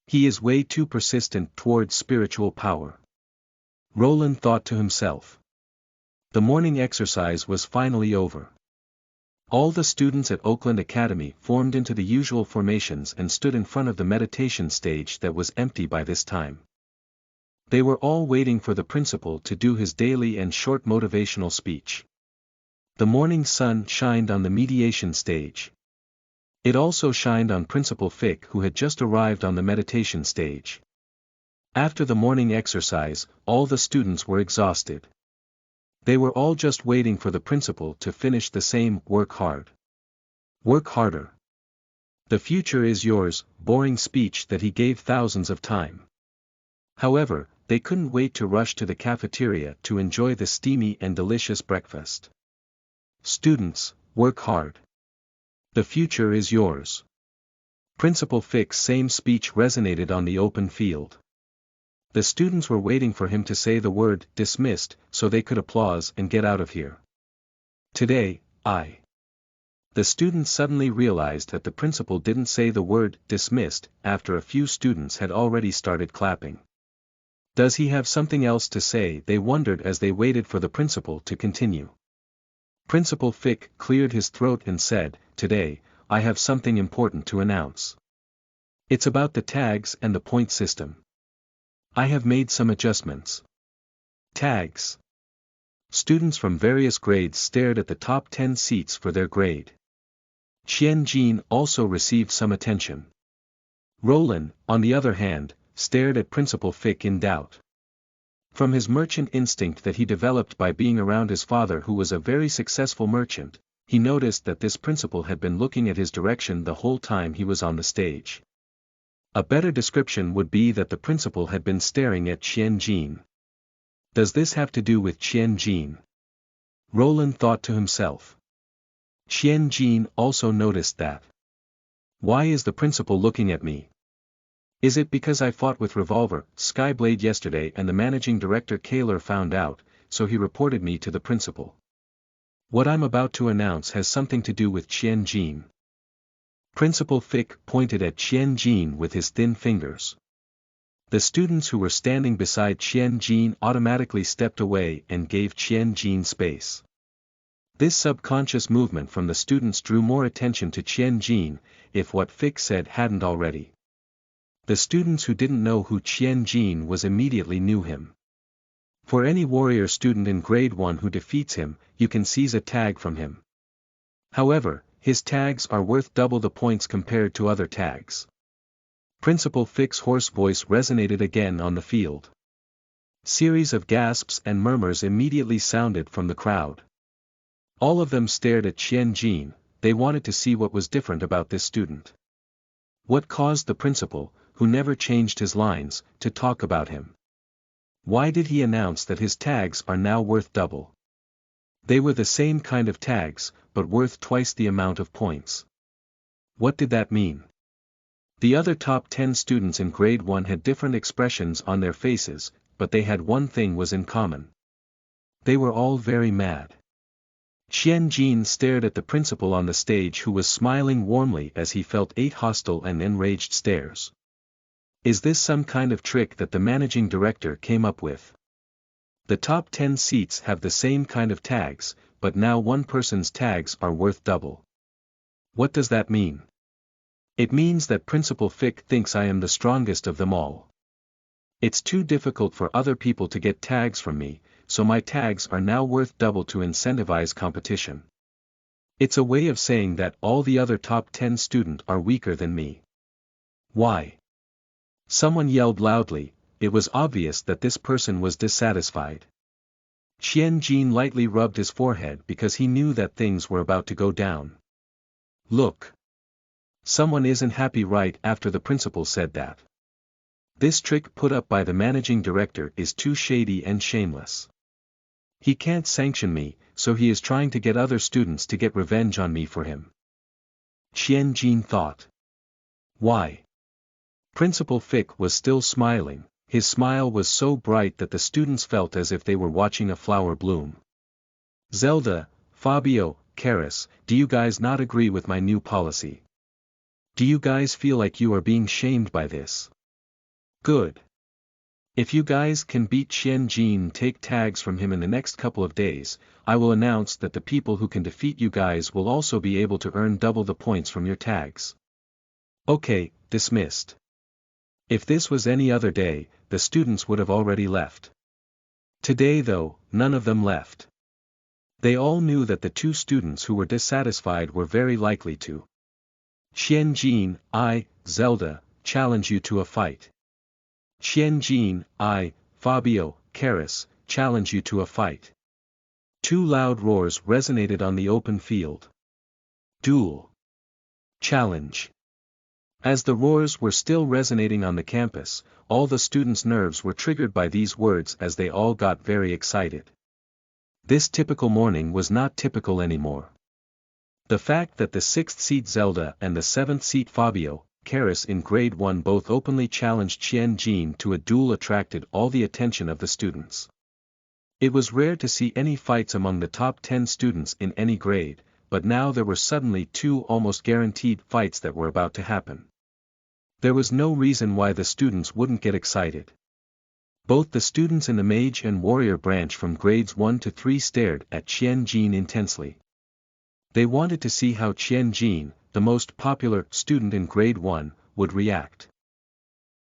He is way too persistent towards spiritual power. Roland thought to himself. The morning exercise was finally over. All the students at Oakland Academy formed into the usual formations and stood in front of the meditation stage that was empty by this time. They were all waiting for the principal to do his daily and short motivational speech. The morning sun shined on the mediation stage. It also shined on Principal Fick, who had just arrived on the meditation stage. After the morning exercise, all the students were exhausted. They were all just waiting for the principal to finish the same "work hard. Work harder. The future is yours" boring speech that he gave thousands of times. However, they couldn't wait to rush to the cafeteria to enjoy the steamy and delicious breakfast. Students, work hard. The future is yours. Principal Fick's same speech resonated on the open field. The students were waiting for him to say the word "dismissed" so they could applause and get out of here. Today, The students suddenly realized that the principal didn't say the word "dismissed" after a few students had already started clapping. Does he have something else to say? They wondered as they waited for the principal to continue. Principal Fick cleared his throat and said, "Today, I have something important to announce. It's about the tags and the point system. I have made some adjustments. Tags. Students from various grades stared at the top 10 seats for their grade. Qian-Jin also received some attention. Roland, on the other hand, stared at Principal Fick in doubt. From his merchant instinct that he developed by being around his father, who was a very successful merchant, he noticed that this principal had been looking at his direction the whole time he was on the stage. A better description would be that the principal had been staring at Qian-Jin. Does this have to do with Qian-Jin? Roland thought to himself. Qian-Jin also noticed that. Why is the principal looking at me? Is it because I fought with Revolver, Skyblade yesterday and the managing director Kaler found out, so he reported me to the principal? What I'm about to announce has something to do with Qian-Jin. Principal Fick pointed at Qian-Jin with his thin fingers. The students who were standing beside Qian-Jin automatically stepped away and gave Qian-Jin space. This subconscious movement from the students drew more attention to Qian-Jin, if what Fick said hadn't already. The students who didn't know who Qian-Jin was immediately knew him. For any warrior student in grade 1 who defeats him, you can seize a tag from him. However, his tags are worth double the points compared to other tags. Principal Fick's hoarse voice resonated again on the field. Series of gasps and murmurs immediately sounded from the crowd. All of them stared at Qian-Jin. They wanted to see what was different about this student. What caused the principal, who never changed his lines, to talk about him? Why did he announce that his tags are now worth double? They were the same kind of tags, but worth twice the amount of points. What did that mean? The other top 10 students in grade 1 had different expressions on their faces, but they had one thing was in common. They were all very mad. Qian-Jin stared at the principal on the stage, who was smiling warmly as he felt 8 hostile and enraged stares. Is this some kind of trick that the managing director came up with? The top 10 seats have the same kind of tags, but now one person's tags are worth double. What does that mean? It means that Principal Fick thinks I am the strongest of them all. It's too difficult for other people to get tags from me, so my tags are now worth double to incentivize competition. It's a way of saying that all the other top 10 students are weaker than me. Why? Someone yelled loudly. It was obvious that this person was dissatisfied. Qian-Jin lightly rubbed his forehead because he knew that things were about to go down. Look. Someone isn't happy right after the principal said that. This trick put up by the managing director is too shady and shameless. He can't sanction me, so he is trying to get other students to get revenge on me for him. Qian-Jin thought. Why? Principal Fick was still smiling. His smile was so bright that the students felt as if they were watching a flower bloom. Zelda, Fabio, Karis, do you guys not agree with my new policy? Do you guys feel like you are being shamed by this? Good. If you guys can beat Qian-Jin, take tags from him in the next couple of days, I will announce that the people who can defeat you guys will also be able to earn double the points from your tags. Okay, dismissed. If this was any other day, the students would have already left. Today though, none of them left. They all knew that the 2 students who were dissatisfied were very likely to. Qian-Jin, I, Zelda, challenge you to a fight. Qian-Jin, I, Fabio, Karis, challenge you to a fight. 2 loud roars resonated on the open field. Duel. Challenge. As the roars were still resonating on the campus, all the students' nerves were triggered by these words as they all got very excited. This typical morning was not typical anymore. The fact that the 6th seat Zelda and the 7th seat Fabio, Karis in grade 1 both openly challenged Qian-Jin to a duel attracted all the attention of the students. It was rare to see any fights among the top 10 students in any grade, but now there were suddenly 2 almost guaranteed fights that were about to happen. There was no reason why the students wouldn't get excited. Both the students in the Mage and Warrior branch from grades 1 to 3 stared at Qian-Jin intensely. They wanted to see how Qian-Jin, the most popular student in grade 1, would react.